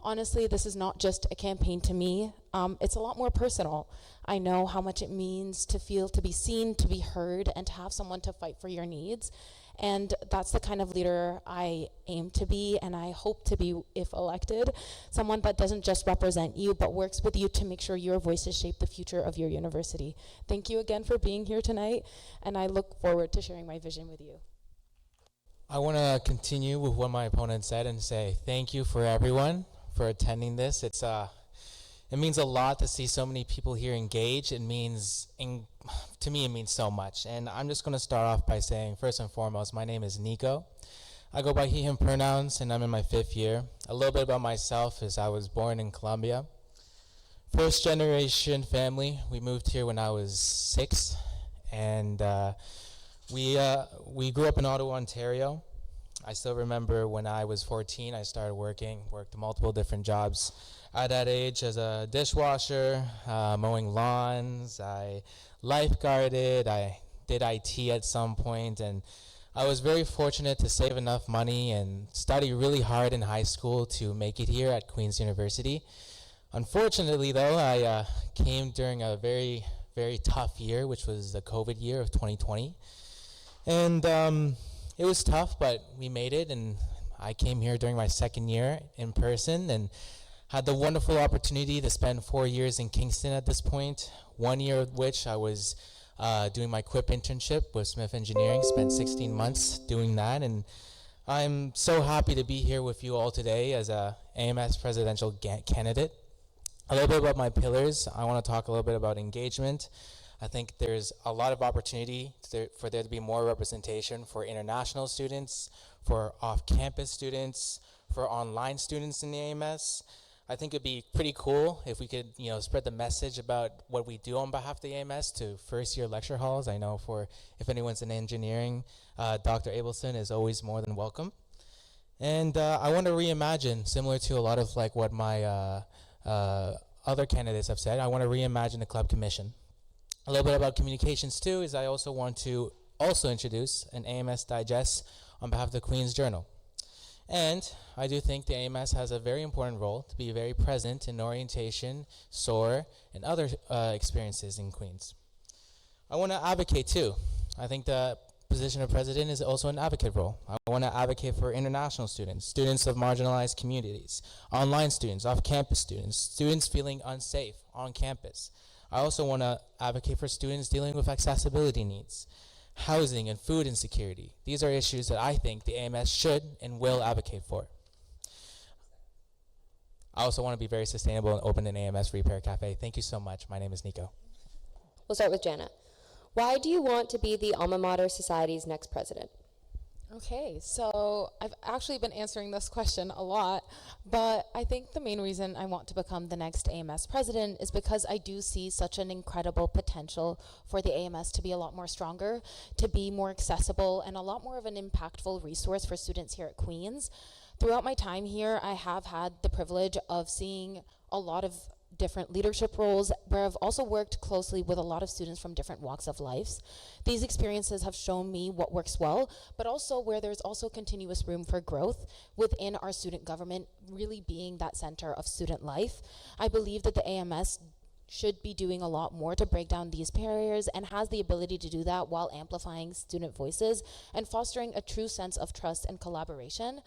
Honestly, this is not just a campaign to me. It's a lot more personal. I know how much it means to feel to be seen, to be heard, and to have someone to fight for your needs. And that's the kind of leader I aim to be, and I hope to be if elected. Someone that doesn't just represent you, but works with you to make sure your voices shape the future of your university. Thank you again for being here tonight, and I look forward to sharing my vision with you. I want to continue with what my opponent said and say thank you for everyone for attending this. It means a lot to see so many people here engaged. To me, it means so much. And I'm just going to start off by saying, first and foremost, my name is Nico. I go by he, him pronouns, and I'm in my 5th year. A little bit about myself is I was born in Colombia. First generation family. We moved here when I was 6. And we grew up in Ottawa, Ontario. I still remember when I was 14, I started worked multiple different jobs at that age as a dishwasher, mowing lawns. I lifeguarded, I did IT at some point, and I was very fortunate to save enough money and study really hard in high school to make it here at Queen's University. Unfortunately, though, I came during a very, very tough year, which was the COVID year of 2020. And it was tough, but we made it, and I came here during my 2nd year in person and had the wonderful opportunity to spend 4 years in Kingston at this point, 1 year of which I was doing my QUIP internship with Smith Engineering, spent 16 months doing that, and I'm so happy to be here with you all today as a AMS presidential candidate. A little bit about my pillars. I want to talk a little bit about engagement. I think there's a lot of opportunity for there to be more representation for international students, for off-campus students, for online students in the AMS. I think it'd be pretty cool if we could, spread the message about what we do on behalf of the AMS to first-year lecture halls. I know if anyone's in engineering, Dr. Abelson is always more than welcome. And I want to reimagine, similar to a lot of like what my other candidates have said, I want to reimagine the club commission. A little bit about communications too is I also want to introduce an AMS Digest on behalf of the Queen's Journal. And I do think the AMS has a very important role to be very present in orientation, SOAR, and other experiences in Queens. I want to advocate too. I think the position of president is also an advocate role. I want to advocate for international students, students of marginalized communities, online students, off-campus students, students feeling unsafe on campus. I also want to advocate for students dealing with accessibility needs, housing and food insecurity. These are issues that I think the AMS should and will advocate for. I also want to be very sustainable and open an AMS repair cafe. Thank you so much. My name is Nico. We'll start with Jana. Why do you want to be the Alma Mater Society's next president? Okay, so I've actually been answering this question a lot, but I think the main reason I want to become the next AMS president is because I do see such an incredible potential for the AMS to be a lot more stronger, to be more accessible, and a lot more of an impactful resource for students here at Queen's. Throughout my time here, I have had the privilege of seeing a lot of different leadership roles where I've also worked closely with a lot of students from different walks of life. These experiences have shown me what works well, but also where there's also continuous room for growth within our student government, really being that center of student life. I believe that the AMS should be doing a lot more to break down these barriers and has the ability to do that while amplifying student voices and fostering a true sense of trust and collaboration.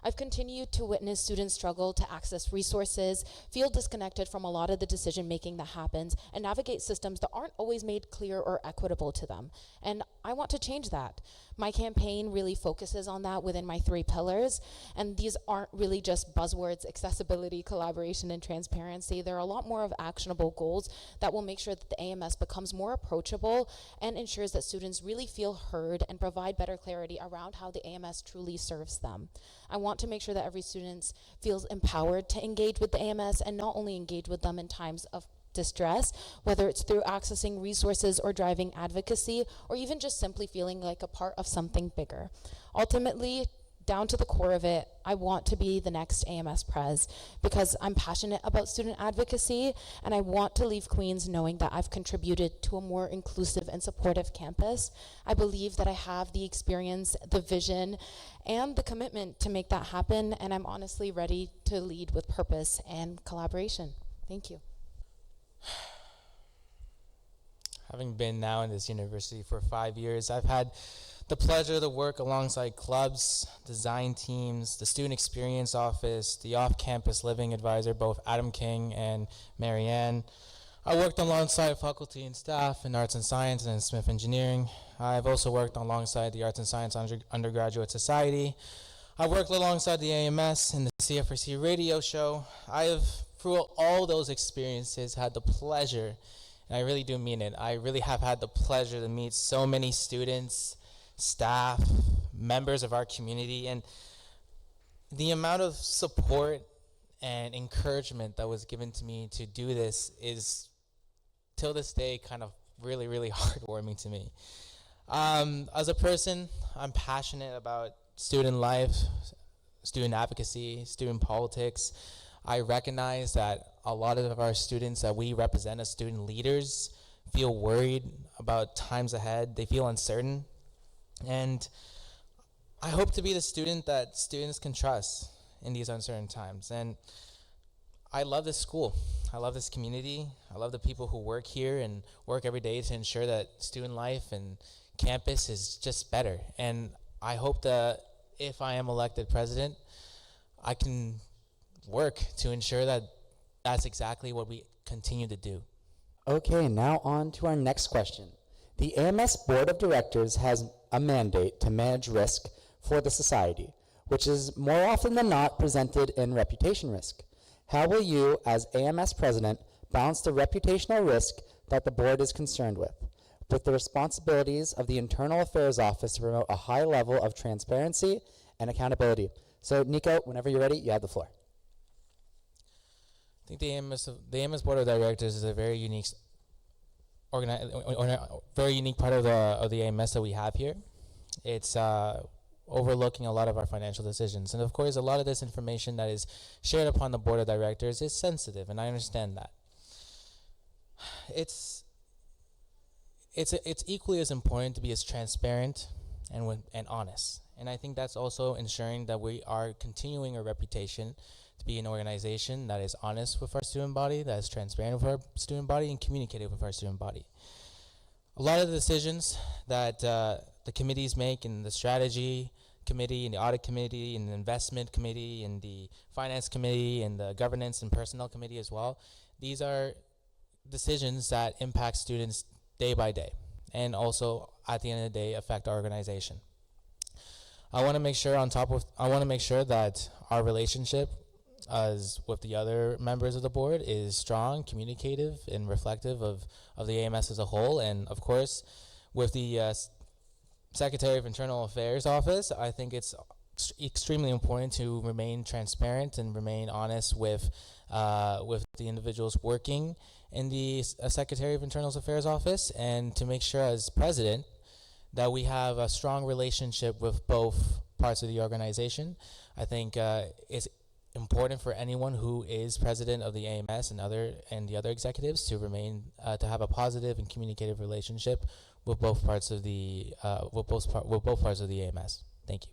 I've continued to witness students struggle to access resources, feel disconnected from a lot of the decision making that happens, and navigate systems that aren't always made clear or equitable to them. And I want to change that. My campaign really focuses on that within my 3 pillars, and these aren't really just buzzwords: accessibility, collaboration, and transparency. There are a lot more of actionable goals that will make sure that the AMS becomes more approachable and ensures that students really feel heard and provide better clarity around how the AMS truly serves them. I want to make sure that every student feels empowered to engage with the AMS, and not only engage with them in times of distress, whether it's through accessing resources or driving advocacy, or even just simply feeling like a part of something bigger. Ultimately, down to the core of it, I want to be the next AMS Pres because I'm passionate about student advocacy, and I want to leave Queens knowing that I've contributed to a more inclusive and supportive campus. I believe that I have the experience, the vision, and the commitment to make that happen, and I'm honestly ready to lead with purpose and collaboration. Thank you. Having been now in this university for 5 years, I've had the pleasure to work alongside clubs, design teams, the student experience office, the off-campus living advisor, both Adam King and Marianne. I worked alongside faculty and staff in arts and science and in Smith Engineering. I've also worked alongside the Arts and Science Undergraduate Society. I worked alongside the AMS and the CFRC radio show. I have, through all those experiences, had the pleasure, and I really do mean it, I really have had the pleasure to meet so many students, staff, members of our community, and the amount of support and encouragement that was given to me to do this is, till this day, kind of really, really heartwarming to me. As a person, I'm passionate about student life, student advocacy, student politics. I recognize that a lot of our students that we represent as student leaders feel worried about times ahead. They feel uncertain. And I hope to be the student that students can trust in these uncertain times. And I love this school. I love this community. I love the people who work here and work every day to ensure that student life and campus is just better. And I hope that if I am elected president, I can work to ensure that that's exactly what we continue to do. Okay, now on to our next question. The AMS Board of Directors has a mandate to manage risk for the society, which is more often than not presented in reputation risk. How will you, as AMS president, balance the reputational risk that the board is concerned with the responsibilities of the Internal Affairs Office to promote a high level of transparency and accountability? So, Nico, whenever you're ready, you have the floor. I think the AMS Board of Directors is a very unique very unique part of the AMS that we have here. It's overlooking a lot of our financial decisions, and of course, a lot of this information that is shared upon the Board of Directors is sensitive, and I understand that. It's equally as important to be as transparent and honest, and I think that's also ensuring that we are continuing our reputation to be an organization that is honest with our student body, that is transparent with our student body, and communicative with our student body. A lot of the decisions that the committees make, in the strategy committee, and the audit committee, and the investment committee, and the finance committee, and the governance and personnel committee as well, these are decisions that impact students day by day, and also at the end of the day affect our organization. I want to make sure that our relationship as with the other members of the board is strong, communicative, and reflective of the AMS as a whole. And of course, with the Secretary of Internal Affairs Office, I think it's extremely important to remain transparent and remain honest with the individuals working in the Secretary of Internal Affairs Office, and to make sure as president that we have a strong relationship with both parts of the organization. I think it's important for anyone who is president of the AMS and the other executives to remain to have a positive and communicative relationship with both parts of the AMS. Thank you.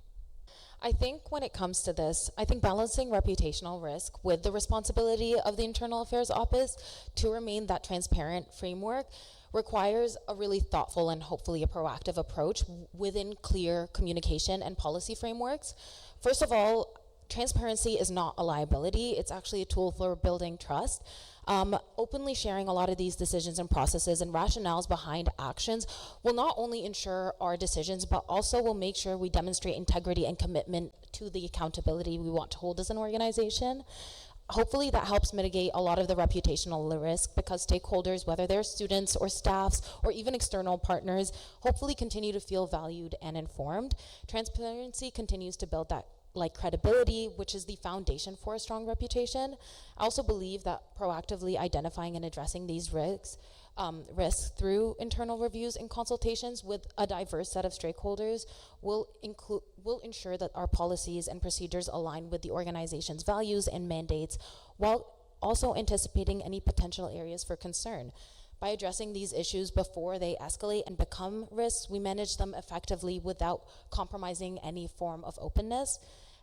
I think when it comes to this, I think balancing reputational risk with the responsibility of the Internal Affairs Office to remain that transparent framework requires a really thoughtful and hopefully a proactive approach within clear communication and policy frameworks. First of all, transparency is not a liability. It's actually a tool for building trust. Openly sharing a lot of these decisions and processes and rationales behind actions will not only ensure our decisions, but also will make sure we demonstrate integrity and commitment to the accountability we want to hold as an organization. Hopefully that helps mitigate a lot of the reputational risk, because stakeholders, whether they're students or staffs or even external partners, hopefully continue to feel valued and informed. Transparency continues to build that credibility, which is the foundation for a strong reputation. I also believe that proactively identifying and addressing these risks through internal reviews and consultations with a diverse set of stakeholders will ensure that our policies and procedures align with the organization's values and mandates, while also anticipating any potential areas for concern. By addressing these issues before they escalate and become risks, we manage them effectively without compromising any form of openness.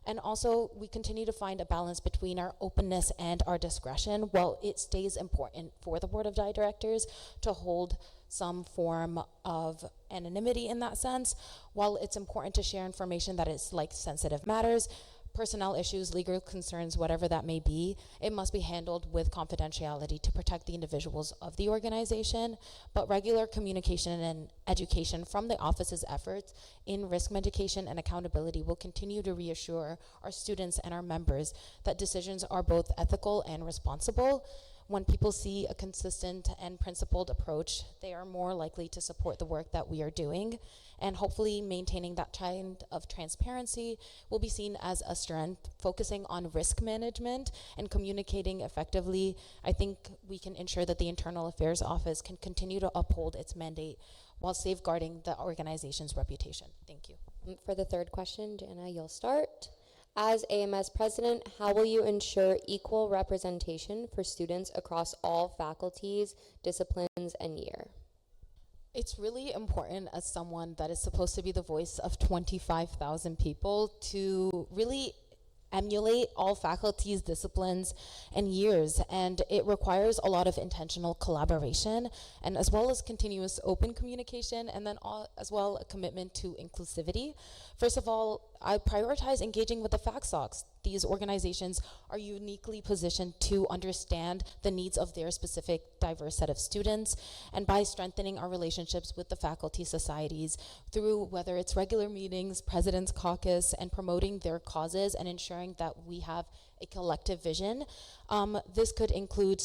And also, we continue to find a balance between our openness and our discretion, while it stays important for the board of directors to hold some form of anonymity in that sense. While it's important to share information that is sensitive matters, personnel issues, legal concerns, whatever that may be, it must be handled with confidentiality to protect the individuals of the organization. But regular communication and education from the office's efforts in risk mitigation and accountability will continue to reassure our students and our members that decisions are both ethical and responsible. When people see a consistent and principled approach, they are more likely to support the work that we are doing. And hopefully maintaining that kind of transparency will be seen as a strength. Focusing on risk management and communicating effectively, I think we can ensure that the Internal Affairs Office can continue to uphold its mandate while safeguarding the organization's reputation. Thank you. For the third question, Jana, you'll start. As AMS president, how will you ensure equal representation for students across all faculties, disciplines, and year? It's really important, as someone that is supposed to be the voice of 25,000 people, to really emulate all faculties, disciplines, and years. And it requires a lot of intentional collaboration, and as well as continuous open communication, and then as well a commitment to inclusivity. First of all, I prioritize engaging with the FACSOCs. These organizations are uniquely positioned to understand the needs of their specific diverse set of students, and by strengthening our relationships with the faculty societies through whether it's regular meetings, President's Caucus, and promoting their causes and ensuring that we have a collective vision. This could include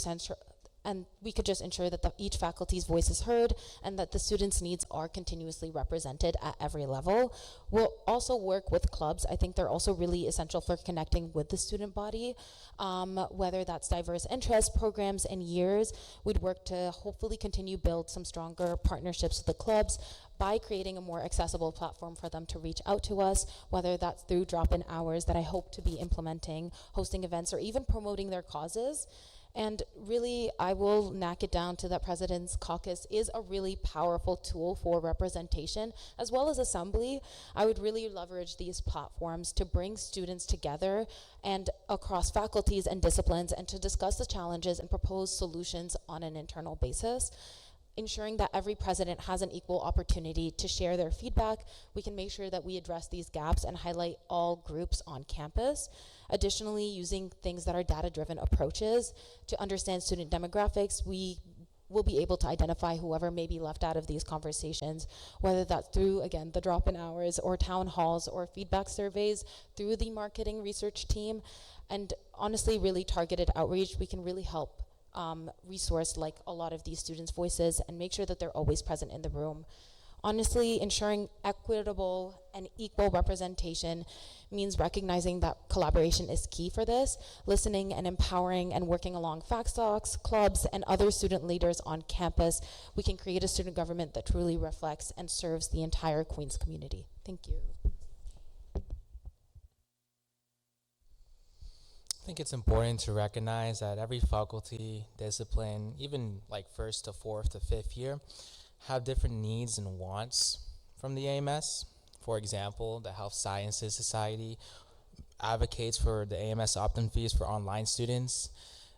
and we could just ensure that each faculty's voice is heard and that the students' needs are continuously represented at every level. We'll also work with clubs. I think they're also really essential for connecting with the student body, whether that's diverse interests, programs, and years. We'd work to hopefully continue build some stronger partnerships with the clubs by creating a more accessible platform for them to reach out to us, whether that's through drop-in hours that I hope to be implementing, hosting events, or even promoting their causes. And really, I will knack it down to that President's Caucus is a really powerful tool for representation as well as assembly. I would really leverage these platforms to bring students together and across faculties and disciplines, and to discuss the challenges and propose solutions on an internal basis. Ensuring that every president has an equal opportunity to share their feedback, we can make sure that we address these gaps and highlight all groups on campus. Additionally, using things that are data-driven approaches to understand student demographics, we will be able to identify whoever may be left out of these conversations, whether that's through, again, the drop-in hours or town halls or feedback surveys through the marketing research team. And honestly, really targeted outreach, we can really help resource a lot of these students' voices and make sure that they're always present in the room. Honestly, ensuring equitable and equal representation means recognizing that collaboration is key for this, listening and empowering and working along FACSOCs, clubs, and other student leaders on campus. We can create a student government that truly reflects and serves the entire Queens community. Thank you. I think it's important to recognize that every faculty, discipline, even first to fourth to fifth year, have different needs and wants from the AMS. For example, the Health Sciences Society advocates for the AMS opt-in fees for online students.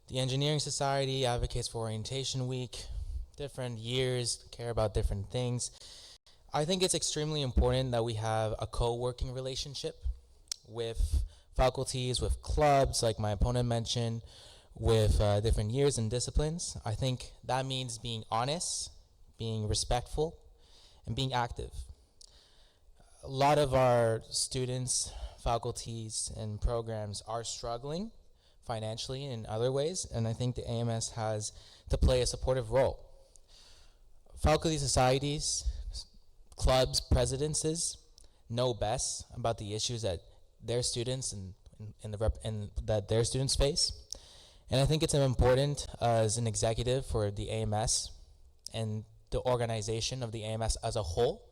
The Engineering Society advocates for orientation week. Different years care about different things. I think it's extremely important that we have a co-working relationship with faculties, with clubs, like my opponent mentioned, with different years and disciplines. I think that means being honest, being respectful, and being active. A lot of our students, faculties, and programs are struggling financially and in other ways, and I think the AMS has to play a supportive role. Faculty societies, clubs, presidencies know best about the issues that their students and that their students face. And I think it's important as an executive for the AMS and the organization of the AMS as a whole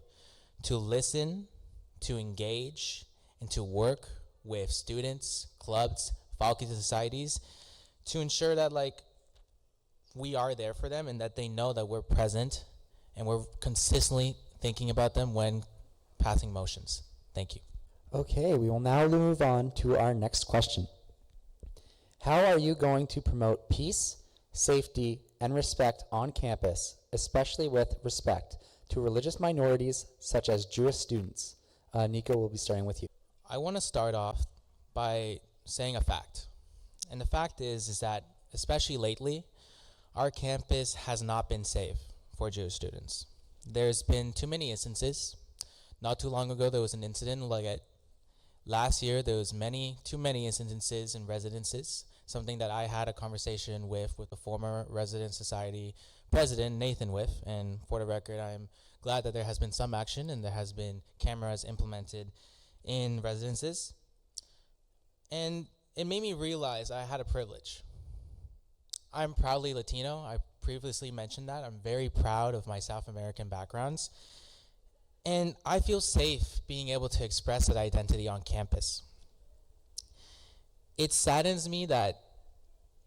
to listen, to engage, and to work with students, clubs, faculty societies to ensure that we are there for them and that they know that we're present and we're consistently thinking about them when passing motions. Thank you. Okay, we will now move on to our next question. How are you going to promote peace, safety, and respect on campus, especially with respect to religious minorities such as Jewish students? Nico, we'll be starting with you. I want to start off by saying a fact. And the fact is that, especially lately, our campus has not been safe for Jewish students. There's been too many instances. Not too long ago, there was an incident last year. There was too many incidences in residences, something that I had a conversation with the former resident society president, Nathan, with. And for the record, I'm glad that there has been some action and there has been cameras implemented in residences. And it made me realize I had a privilege. I'm proudly Latino. I previously mentioned that. I'm very proud of my South American backgrounds. And I feel safe being able to express that identity on campus. It saddens me that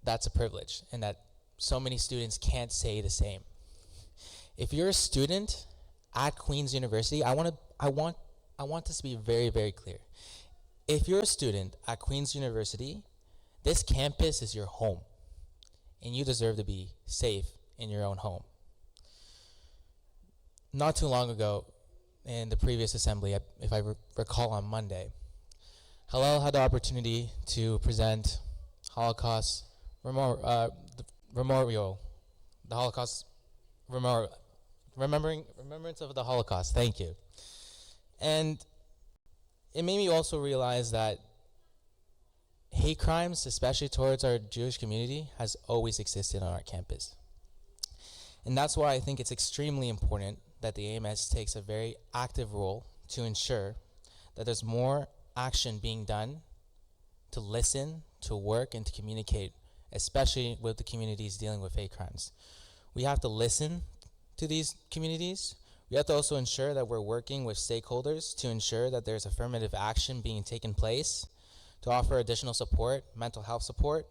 that's a privilege and that so many students can't say the same. If you're a student at Queen's University, I want this to be very, very clear. If you're a student at Queen's University, this campus is your home, and you deserve to be safe in your own home. Not too long ago, in the previous assembly, if I recall on Monday, Hillel had the opportunity to present Holocaust memorial, the Holocaust remembrance of the Holocaust. Thank you. And it made me also realize that hate crimes, especially towards our Jewish community, has always existed on our campus. And that's why I think it's extremely important that the AMS takes a very active role to ensure that there's more action being done to listen, to work, and to communicate, especially with the communities dealing with hate crimes. We have to listen to these communities. We have to also ensure that we're working with stakeholders to ensure that there's affirmative action being taken place to offer additional support, mental health support,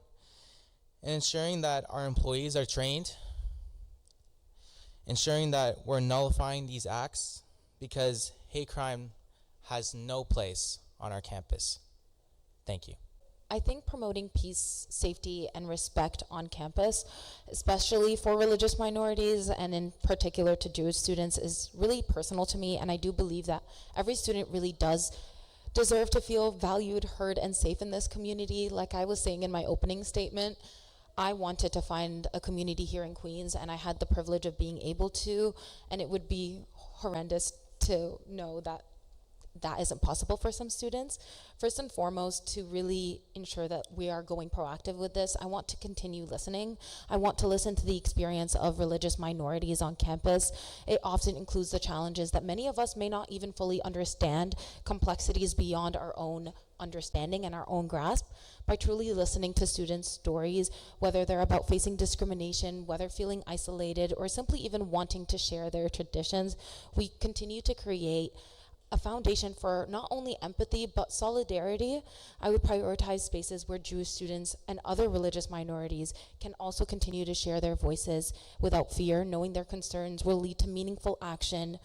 and ensuring that our employees are trained, ensuring that we're nullifying these acts because hate crime has no place on our campus. Thank you. I think promoting peace, safety, and respect on campus, especially for religious minorities and in particular to Jewish students, is really personal to me, and I do believe that every student really does deserve to feel valued, heard, and safe in this community. Like I was saying in my opening statement, I wanted to find a community here in Queens, and I had the privilege of being able to, and it would be horrendous to know that that isn't possible for some students. First and foremost, to really ensure that we are going proactive with this, I want to continue listening. I want to listen to the experience of religious minorities on campus. It often includes the challenges that many of us may not even fully understand, complexities beyond our own understanding and our own grasp. By truly listening to students' stories, whether they're about facing discrimination, whether feeling isolated, or simply even wanting to share their traditions, we continue to create a foundation for not only empathy but solidarity. I would prioritize spaces where Jewish students and other religious minorities can also continue to share their voices without fear, knowing their concerns will lead to meaningful action.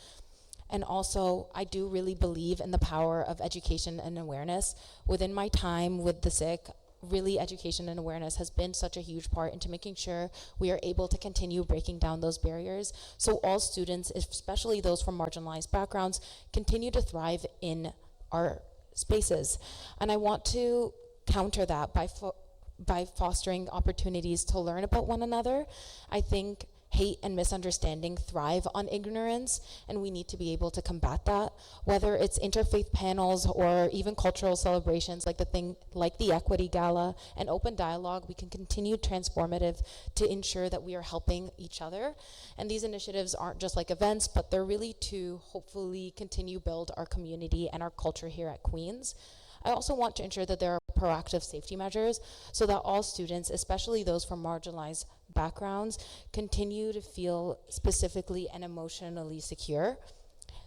And also, I do really believe in the power of education and awareness. Within my time with the sick, really education and awareness has been such a huge part into making sure we are able to continue breaking down those barriers so all students, especially those from marginalized backgrounds, continue to thrive in our spaces. And I want to counter that by fostering opportunities to learn about one another. I think hate and misunderstanding thrive on ignorance, and we need to be able to combat that, whether it's interfaith panels or even cultural celebrations like the Equity Gala and open dialogue. We can continue transformative to ensure that we are helping each other. And these initiatives aren't just like events, but they're really to hopefully continue build our community and our culture here at Queen's. I also want to ensure that there are proactive safety measures so that all students, especially those from marginalized backgrounds, continue to feel specifically and emotionally secure.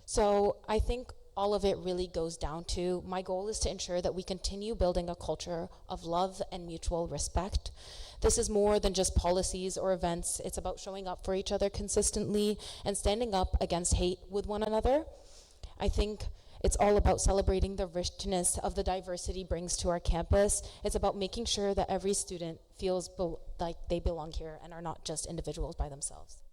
So I think all of it really goes down to, my goal is to ensure that we continue building a culture of love and mutual respect. This is more than just policies or events. It's about showing up for each other consistently and standing up against hate with one another. I think it's all about celebrating the richness of the diversity brings to our campus. It's about making sure that every student feels like they belong here and are not just individuals by themselves.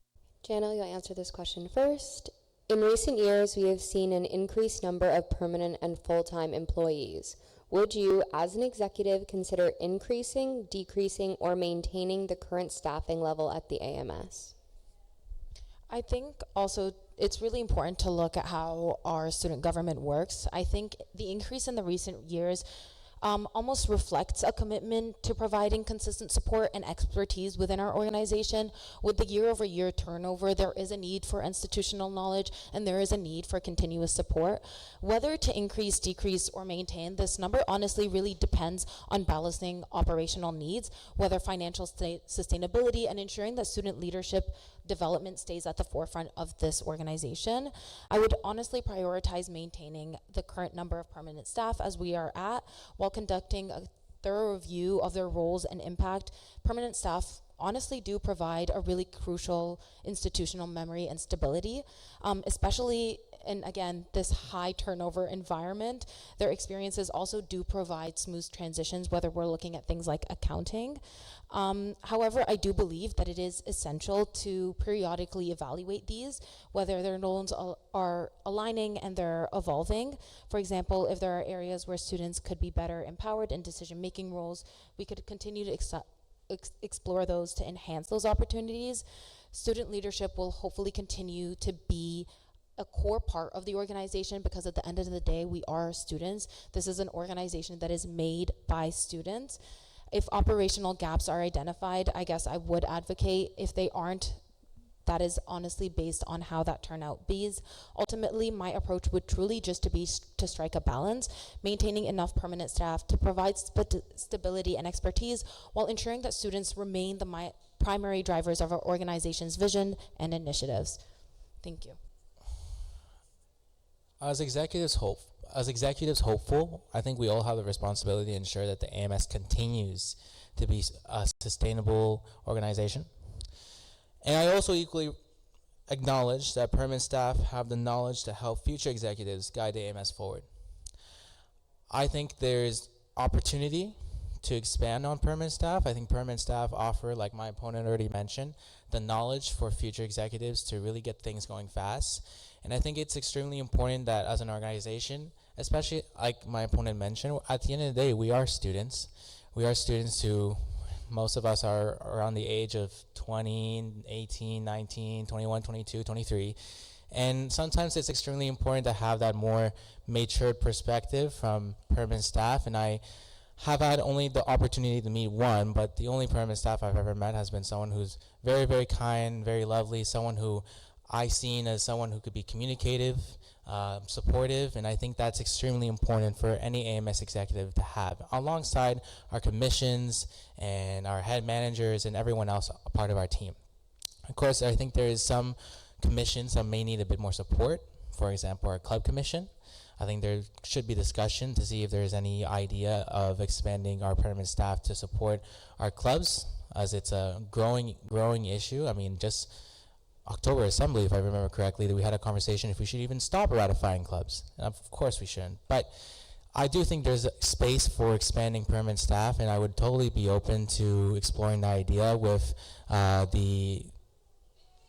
Jana, you'll answer this question first. In recent years, we have seen an increased number of permanent and full-time employees. Would you, as an executive, consider increasing, decreasing, or maintaining the current staffing level at the AMS? I think also it's really important to look at how our student government works. I think the increase in the recent years almost reflects a commitment to providing consistent support and expertise within our organization. With the year-over-year turnover, there is a need for institutional knowledge and there is a need for continuous support. Whether to increase, decrease, or maintain this number honestly really depends on balancing operational needs, whether financial sustainability and ensuring that student leadership development stays at the forefront of this organization. I would honestly prioritize maintaining the current number of permanent staff as we are at, while conducting a thorough review of their roles and impact. Permanent staff honestly do provide a really crucial institutional memory and stability, especially in, again, this high turnover environment. Their experiences also do provide smooth transitions, whether we're looking at things like accounting. However, I do believe that it is essential to periodically evaluate these, whether their roles are aligning and they're evolving. For example, if there are areas where students could be better empowered in decision-making roles, we could continue to explore those to enhance those opportunities. Student leadership will hopefully continue to be a core part of the organization, because at the end of the day, we are students. This is an organization that is made by students. If operational gaps are identified, I guess I would advocate. If they aren't, that is honestly based on how that turnout is. Ultimately, my approach would truly just to be to strike a balance, maintaining enough permanent staff to provide stability and expertise while ensuring that students remain the primary drivers of our organization's vision and initiatives. Thank you. As executives hopeful, I think we all have the responsibility to ensure that the AMS continues to be a sustainable organization. And I also equally acknowledge that permanent staff have the knowledge to help future executives guide the AMS forward. I think there's opportunity to expand on permanent staff. I think permanent staff offer, like my opponent already mentioned, the knowledge for future executives to really get things going fast. And I think it's extremely important that as an organization, especially like my opponent mentioned, at the end of the day, we are students. We are students who, most of us are around the age of 20, 18, 19, 21, 22, 23. And sometimes it's extremely important to have that more matured perspective from permanent staff. And I have had only the opportunity to meet one, but the only permanent staff I've ever met has been someone who's very, very kind, very lovely, someone who I seen as someone who could be communicative, supportive, and I think that's extremely important for any AMS executive to have, alongside our commissions and our head managers and everyone else a part of our team. Of course, I think there is some commissions that may need a bit more support. For example, our club commission. I think there should be discussion to see if there's any idea of expanding our permanent staff to support our clubs, as it's a growing issue. I mean, just October Assembly, if I remember correctly, that we had a conversation if we should even stop ratifying clubs. And of course we shouldn't. But I do think there's a space for expanding permanent staff, and I would totally be open to exploring the idea with the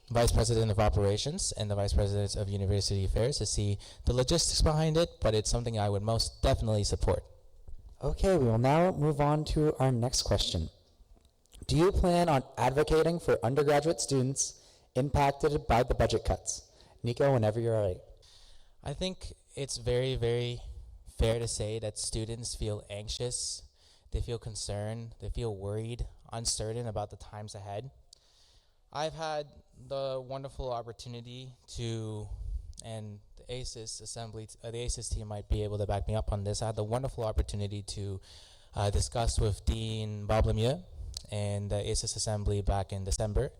Vice President of Operations and the Vice President of University Affairs to see the logistics behind it, but it's something I would most definitely support. Okay, we will now move on to our next question. Do you plan on advocating for undergraduate students impacted by the budget cuts? Nico, whenever you're ready. I think it's very, very fair to say that students feel anxious, they feel concerned, they feel worried, uncertain about the times ahead. I've had the wonderful opportunity to, and the ACES assembly, the ACES team might be able to back me up on this. I had the wonderful opportunity to discuss with Dean Bob Lemieux and the ACES assembly back in December.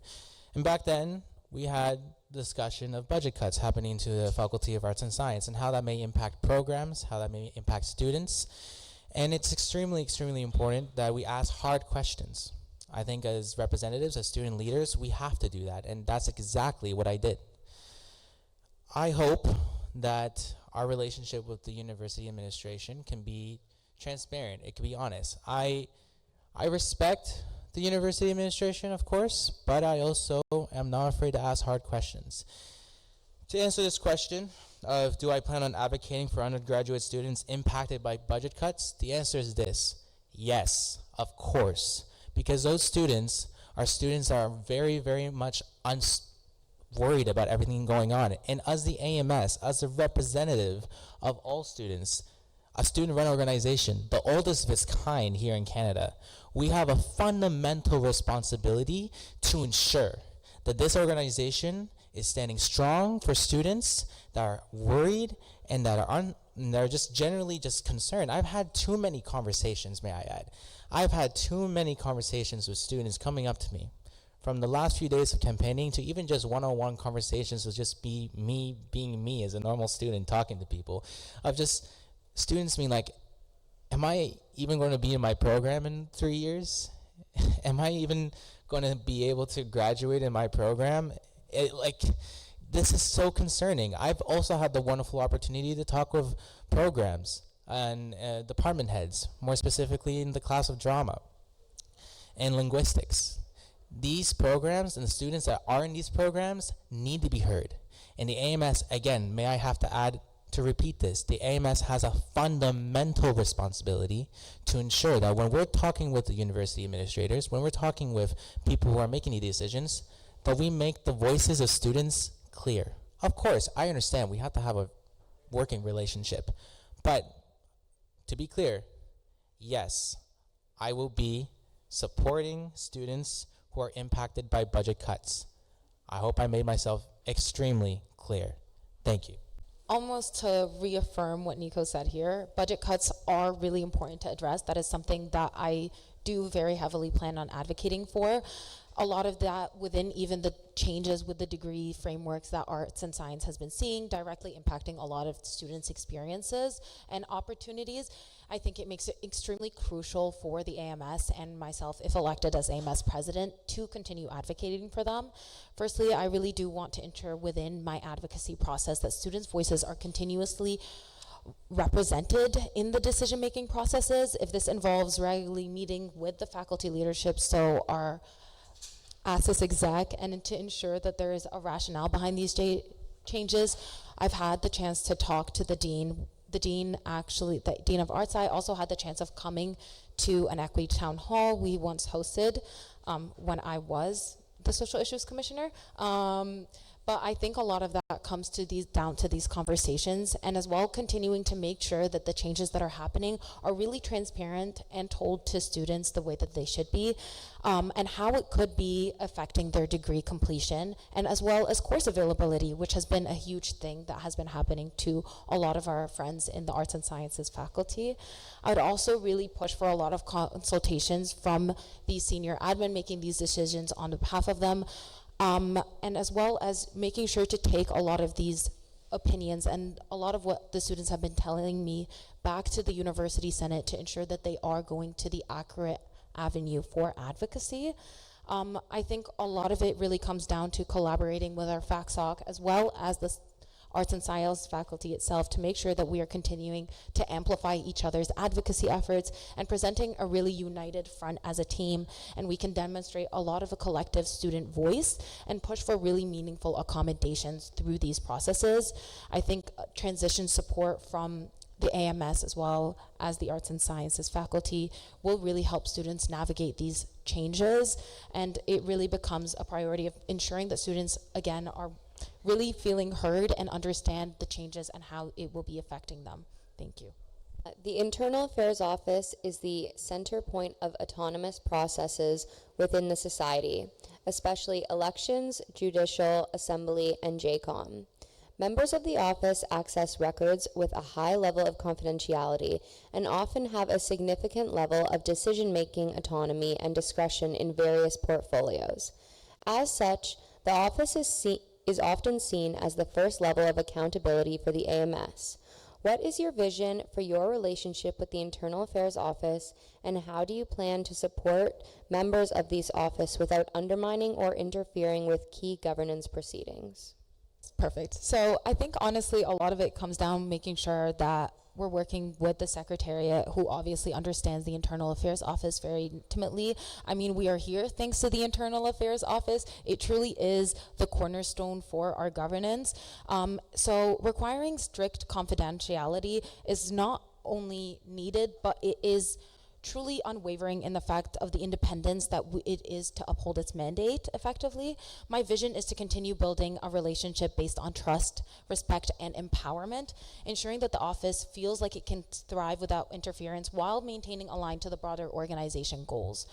And back then, we had discussion of budget cuts happening to the Faculty of Arts and Science and how that may impact programs, how that may impact students. And it's extremely, extremely important that we ask hard questions. I think as representatives, as student leaders, we have to do that, and that's exactly what I did. I hope that our relationship with the university administration can be transparent, it can be honest. I respect the university administration, of course, but I also am not afraid to ask hard questions. To answer this question of do I plan on advocating for undergraduate students impacted by budget cuts, the answer is this: yes, of course. Because those students are students that are very, very much worried about everything going on. And as the AMS, as a representative of all students, a student-run organization, the oldest of its kind here in Canada, we have a fundamental responsibility to ensure that this organization is standing strong for students that are worried and that are just generally just concerned. I've had too many conversations, may I add. I've had too many conversations with students coming up to me, from the last few days of campaigning to even just one-on-one conversations with just me being me as a normal student talking to people, of just students being like, am I even going to be in my program in 3 years? Am I even going to be able to graduate in my program? This is so concerning. I've also had the wonderful opportunity to talk with programs and department heads, more specifically in the class of drama and linguistics. These programs and the students that are in these programs need to be heard. And the AMS, again, may I have to add, to repeat this, the AMS has a fundamental responsibility to ensure that when we're talking with the university administrators, when we're talking with people who are making these decisions, that we make the voices of students clear. Of course, I understand we have to have a working relationship, but to be clear, yes, I will be supporting students who are impacted by budget cuts. I hope I made myself extremely clear. Thank you. Almost to reaffirm what Nico said here, budget cuts are really important to address. That is something that I do very heavily plan on advocating for. A lot of that within even the changes with the degree frameworks that arts and science has been seeing, directly impacting a lot of students' experiences and opportunities. I think it makes it extremely crucial for the AMS and myself, if elected as AMS president, to continue advocating for them. Firstly, I really do want to ensure within my advocacy process that students' voices are continuously represented in the decision-making processes. If this involves regularly meeting with the faculty leadership, so our ASIS exec, and to ensure that there is a rationale behind these changes. I've had the chance to talk to the dean. The dean of arts, I also had the chance of coming to an equity town hall we once hosted when I was the social issues commissioner. But I think a lot of that comes to down to these conversations, and as well continuing to make sure that the changes that are happening are really transparent and told to students the way that they should be, and how it could be affecting their degree completion, and as well as course availability, which has been a huge thing that has been happening to a lot of our friends in the arts and sciences faculty. I would also really push for a lot of consultations from the senior admin making these decisions on behalf of them. And as well as making sure to take a lot of these opinions and a lot of what the students have been telling me back to the University Senate to ensure that they are going to the accurate avenue for advocacy. I think a lot of it really comes down to collaborating with our FACSOC as well as arts and science faculty itself to make sure that we are continuing to amplify each other's advocacy efforts and presenting a really united front as a team, and we can demonstrate a lot of a collective student voice and push for really meaningful accommodations through these processes. I think transition support from the AMS as well as the arts and sciences faculty will really help students navigate these changes, and it really becomes a priority of ensuring that students again are really feeling heard and understand the changes and how it will be affecting them. Thank you. The Internal Affairs Office is the center point of autonomous processes within the society, especially elections, judicial, assembly, and JCOM. Members of the office access records with a high level of confidentiality and often have a significant level of decision-making autonomy and discretion in various portfolios. As such, the office is often seen as the first level of accountability for the AMS. What is your vision for your relationship with the Internal Affairs Office, and how do you plan to support members of this office without undermining or interfering with key governance proceedings? Perfect. So I think honestly a lot of it comes down making sure that we're working with the Secretariat, who obviously understands the Internal Affairs Office very intimately. I mean, we are here thanks to the Internal Affairs Office. It truly is the cornerstone for our governance. So requiring strict confidentiality is not only needed, but it is truly unwavering in the fact of the independence that it is to uphold its mandate effectively. My vision is to continue building a relationship based on trust, respect, and empowerment, ensuring that the office feels like it can thrive without interference while maintaining aligned to the broader organization goals.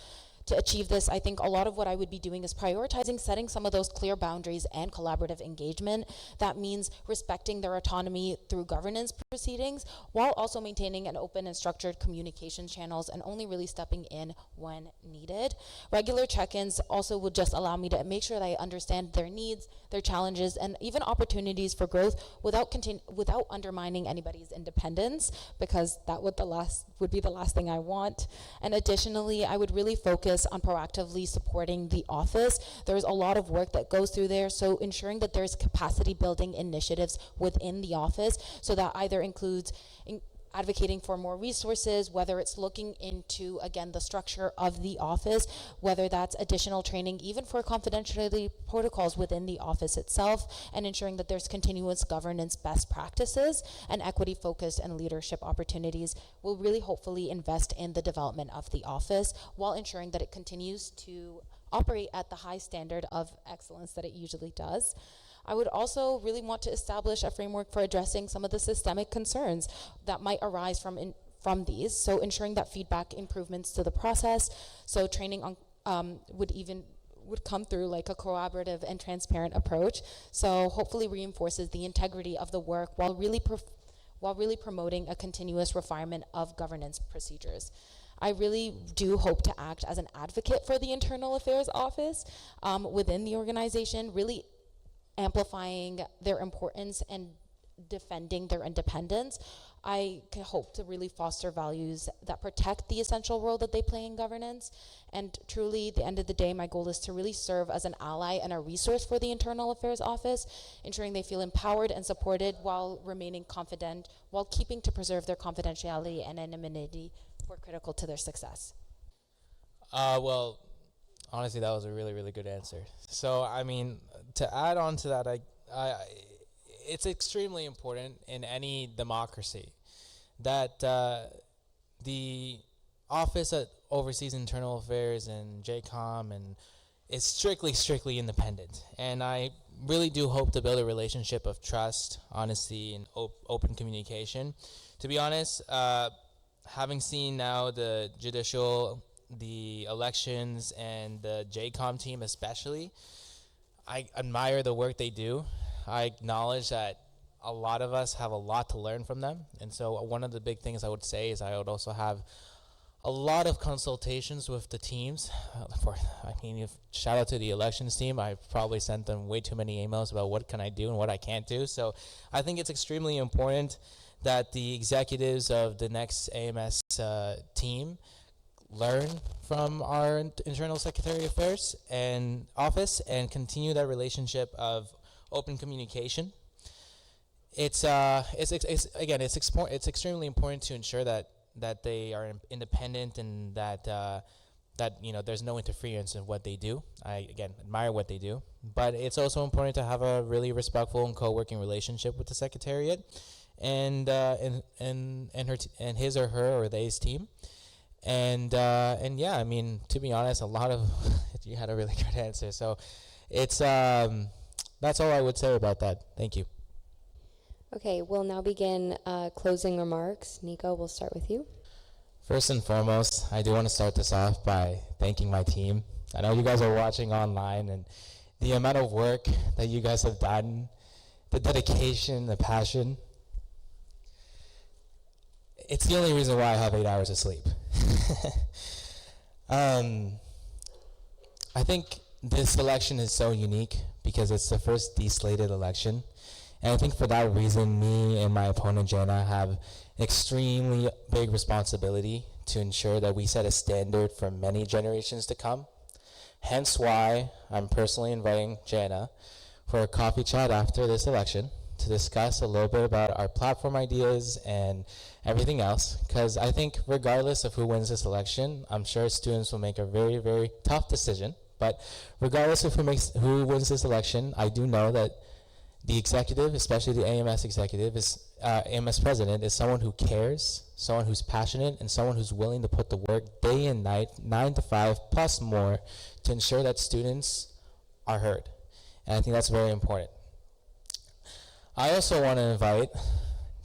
To achieve this, I think a lot of what I would be doing is prioritizing setting some of those clear boundaries and collaborative engagement. That means respecting their autonomy through governance proceedings while also maintaining an open and structured communication channels and only really stepping in when needed. Regular check-ins also would just allow me to make sure that I understand their needs, their challenges, and even opportunities for growth without undermining anybody's independence, because that would be the last thing I want. And additionally, I would really focus on proactively supporting the office. There's a lot of work that goes through there, so ensuring that there's capacity building initiatives within the office, so that either includes advocating for more resources, whether it's looking into, again, the structure of the office, whether that's additional training, even for confidentiality protocols within the office itself, and ensuring that there's continuous governance best practices and equity focused and leadership opportunities will really hopefully invest in the development of the office while ensuring that it continues to operate at the high standard of excellence that it usually does. I would also really want to establish a framework for addressing some of the systemic concerns that might arise from these. So ensuring that feedback improvements to the process. So training on would come through like a collaborative and transparent approach. So hopefully reinforces the integrity of the work while really promoting a continuous refinement of governance procedures. I really do hope to act as an advocate for the Internal Affairs Office within the organization, really amplifying their importance and defending their independence. I can hope to really foster values that protect the essential role that they play in governance. And truly, at the end of the day, my goal is to really serve as an ally and a resource for the Internal Affairs Office, ensuring they feel empowered and supported while remaining confident, while keeping to preserve their confidentiality and anonymity were critical to their success. Well, honestly, that was a really, really good answer. So, I mean, to add on to that, it's extremely important in any democracy that the office that oversees internal affairs and JCOM and is strictly independent. And I really do hope to build a relationship of trust, honesty, and open communication. To be honest, having seen now the judicial, the elections, and the JCOM team especially, I admire the work they do. I acknowledge that a lot of us have a lot to learn from them. And so one of the big things I would say is I would also have a lot of consultations with the teams. Shout out to the elections team. I've probably sent them way too many emails about what can I do and what I can't do. So I think it's extremely important that the executives of the next AMS team learn from our internal Secretary of Affairs and office and continue that relationship of open communication. it's extremely important to ensure that they are independent and that there's no interference in what they do. I again admire what they do, but it's also important to have a really respectful and co-working relationship with the secretariat and his or her or they's team. And yeah, I mean, to be honest, a lot of you had a really good answer. So it's that's all I would say about that. Thank you. Okay, we'll now begin closing remarks. Nico, we'll start with you. First and foremost, I do want to start this off by thanking my team. I know you guys are watching online, and the amount of work that you guys have done, the dedication, the passion, it's the only reason why I have 8 hours of sleep. I think this election is so unique because it's the first deslated election. And I think for that reason, me and my opponent, Jana, have extremely big responsibility to ensure that we set a standard for many generations to come. Hence why I'm personally inviting Jana for a coffee chat after this election to discuss a little bit about our platform ideas and everything else, because I think regardless of who wins this election, I'm sure students will make a very, very tough decision. But regardless of who wins this election, I do know that the executive, especially the AMS executive, AMS president, is someone who cares, someone who's passionate, and someone who's willing to put the work day and night, 9 to 5 plus more, to ensure that students are heard. And I think that's very important. I also want to invite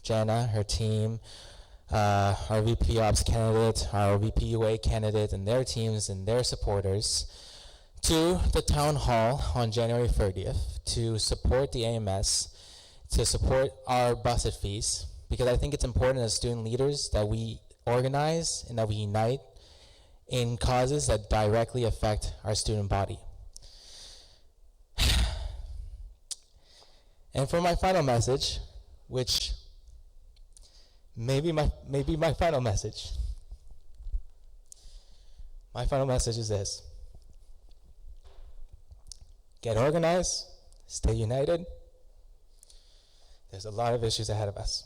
Jana, her team, our VP Ops candidate, our VP UA candidate, and their teams and their supporters to the town hall on January 30th to support the AMS, to support our busted fees, because I think it's important as student leaders that we organize and that we unite in causes that directly affect our student body. And for my final message, which may be my final message, my final message is this: get organized, stay united. There's a lot of issues ahead of us.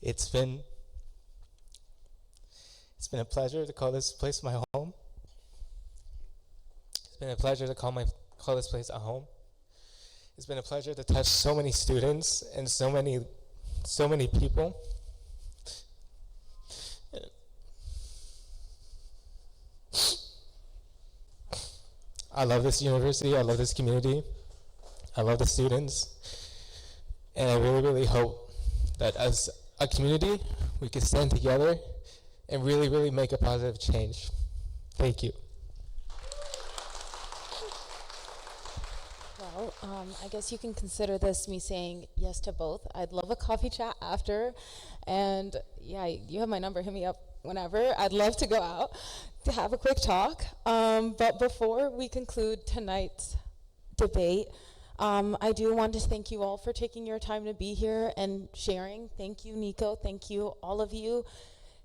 It's been a pleasure to call this place my home. It's been a pleasure to call this place a home. It's been a pleasure to touch so many students and so many people. I love this university, I love this community, I love the students, and I really, really hope that as a community, we can stand together and really, really make a positive change. Thank you. Well, I guess you can consider this me saying yes to both. I'd love a coffee chat after, and yeah, you have my number, hit me up whenever. I'd love to go out to have a quick talk. But before we conclude tonight's debate, I do want to thank you all for taking your time to be here and sharing. Thank you, Nico. Thank you, all of you.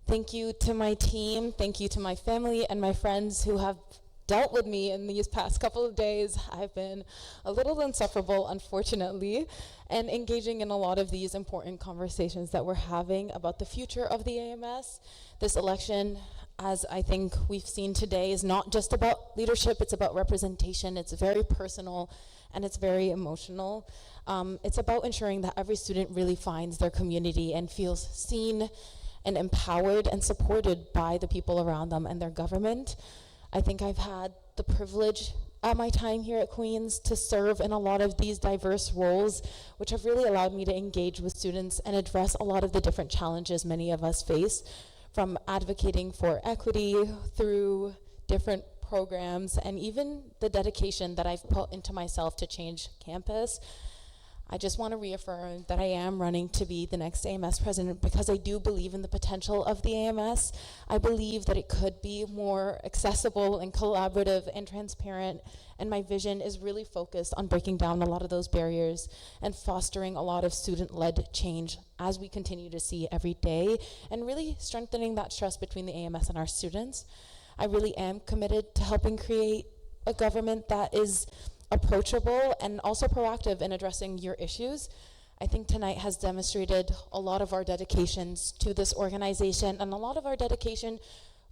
Thank you to my team. Thank you to my family and my friends who have dealt with me in these past couple of days. I've been a little insufferable, unfortunately, and engaging in a lot of these important conversations that we're having about the future of the AMS. This election, as I think we've seen today, is not just about leadership, it's about representation. It's very personal and it's very emotional. It's about ensuring that every student really finds their community and feels seen and empowered and supported by the people around them and their government. I think I've had the privilege at my time here at Queen's to serve in a lot of these diverse roles, which have really allowed me to engage with students and address a lot of the different challenges many of us face, from advocating for equity through different programs and even the dedication that I've put into myself to change campus. I just want to reaffirm that I am running to be the next AMS president because I do believe in the potential of the AMS. I believe that it could be more accessible and collaborative and transparent, and my vision is really focused on breaking down a lot of those barriers and fostering a lot of student-led change as we continue to see every day, and really strengthening that trust between the AMS and our students. I really am committed to helping create a government that is approachable and also proactive in addressing your issues. I think tonight has demonstrated a lot of our dedications to this organization and a lot of our dedication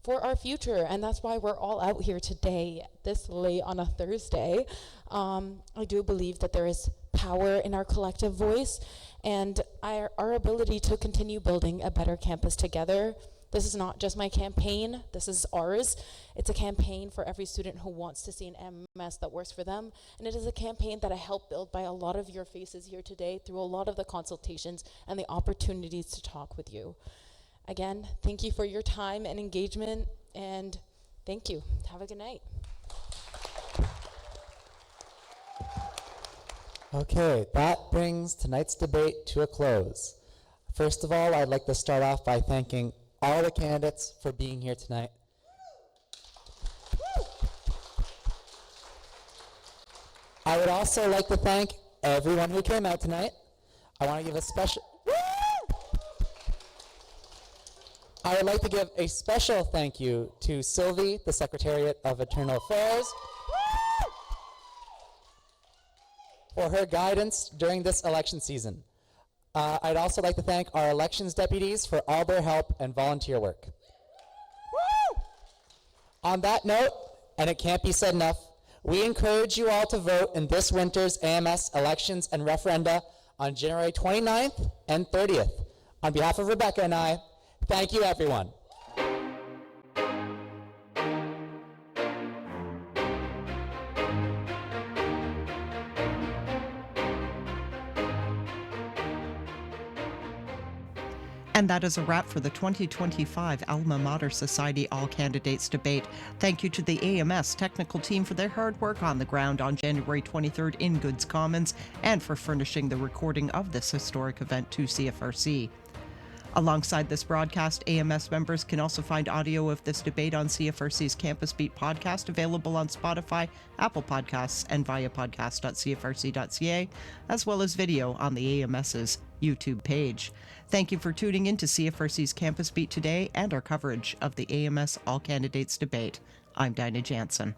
for our future, and that's why we're all out here today, this late on a Thursday. I do believe that there is power in our collective voice and our ability to continue building a better campus together. This is not just my campaign, this is ours. It's a campaign for every student who wants to see an AMS that works for them, and it is a campaign that I helped build by a lot of your faces here today through a lot of the consultations and the opportunities to talk with you. Again, thank you for your time and engagement, and thank you. Have a good night. Okay, that brings tonight's debate to a close. First of all, I'd like to start off by thanking all the candidates for being here tonight. I would also like to thank everyone who came out tonight. I want to give a special... I would like to give a special thank you to Sylvie, the Secretariat of Internal Affairs, for her guidance during this election season. I'd also like to thank our elections deputies for all their help and volunteer work. On that note, and it can't be said enough, we encourage you all to vote in this winter's AMS elections and referenda on January 29th and 30th. On behalf of Rebecca and I, thank you, everyone. And that is a wrap for the 2025 Alma Mater Society All Candidates Debate. Thank you to the AMS technical team for their hard work on the ground on January 23rd in Goods Commons and for furnishing the recording of this historic event to CFRC. Alongside this broadcast, AMS members can also find audio of this debate on CFRC's Campus Beat podcast, available on Spotify, Apple Podcasts, and via podcast.cfrc.ca, as well as video on the AMS's YouTube page. Thank you for tuning in to CFRC's Campus Beat today and our coverage of the AMS All Candidates Debate. I'm Dinah Jansen.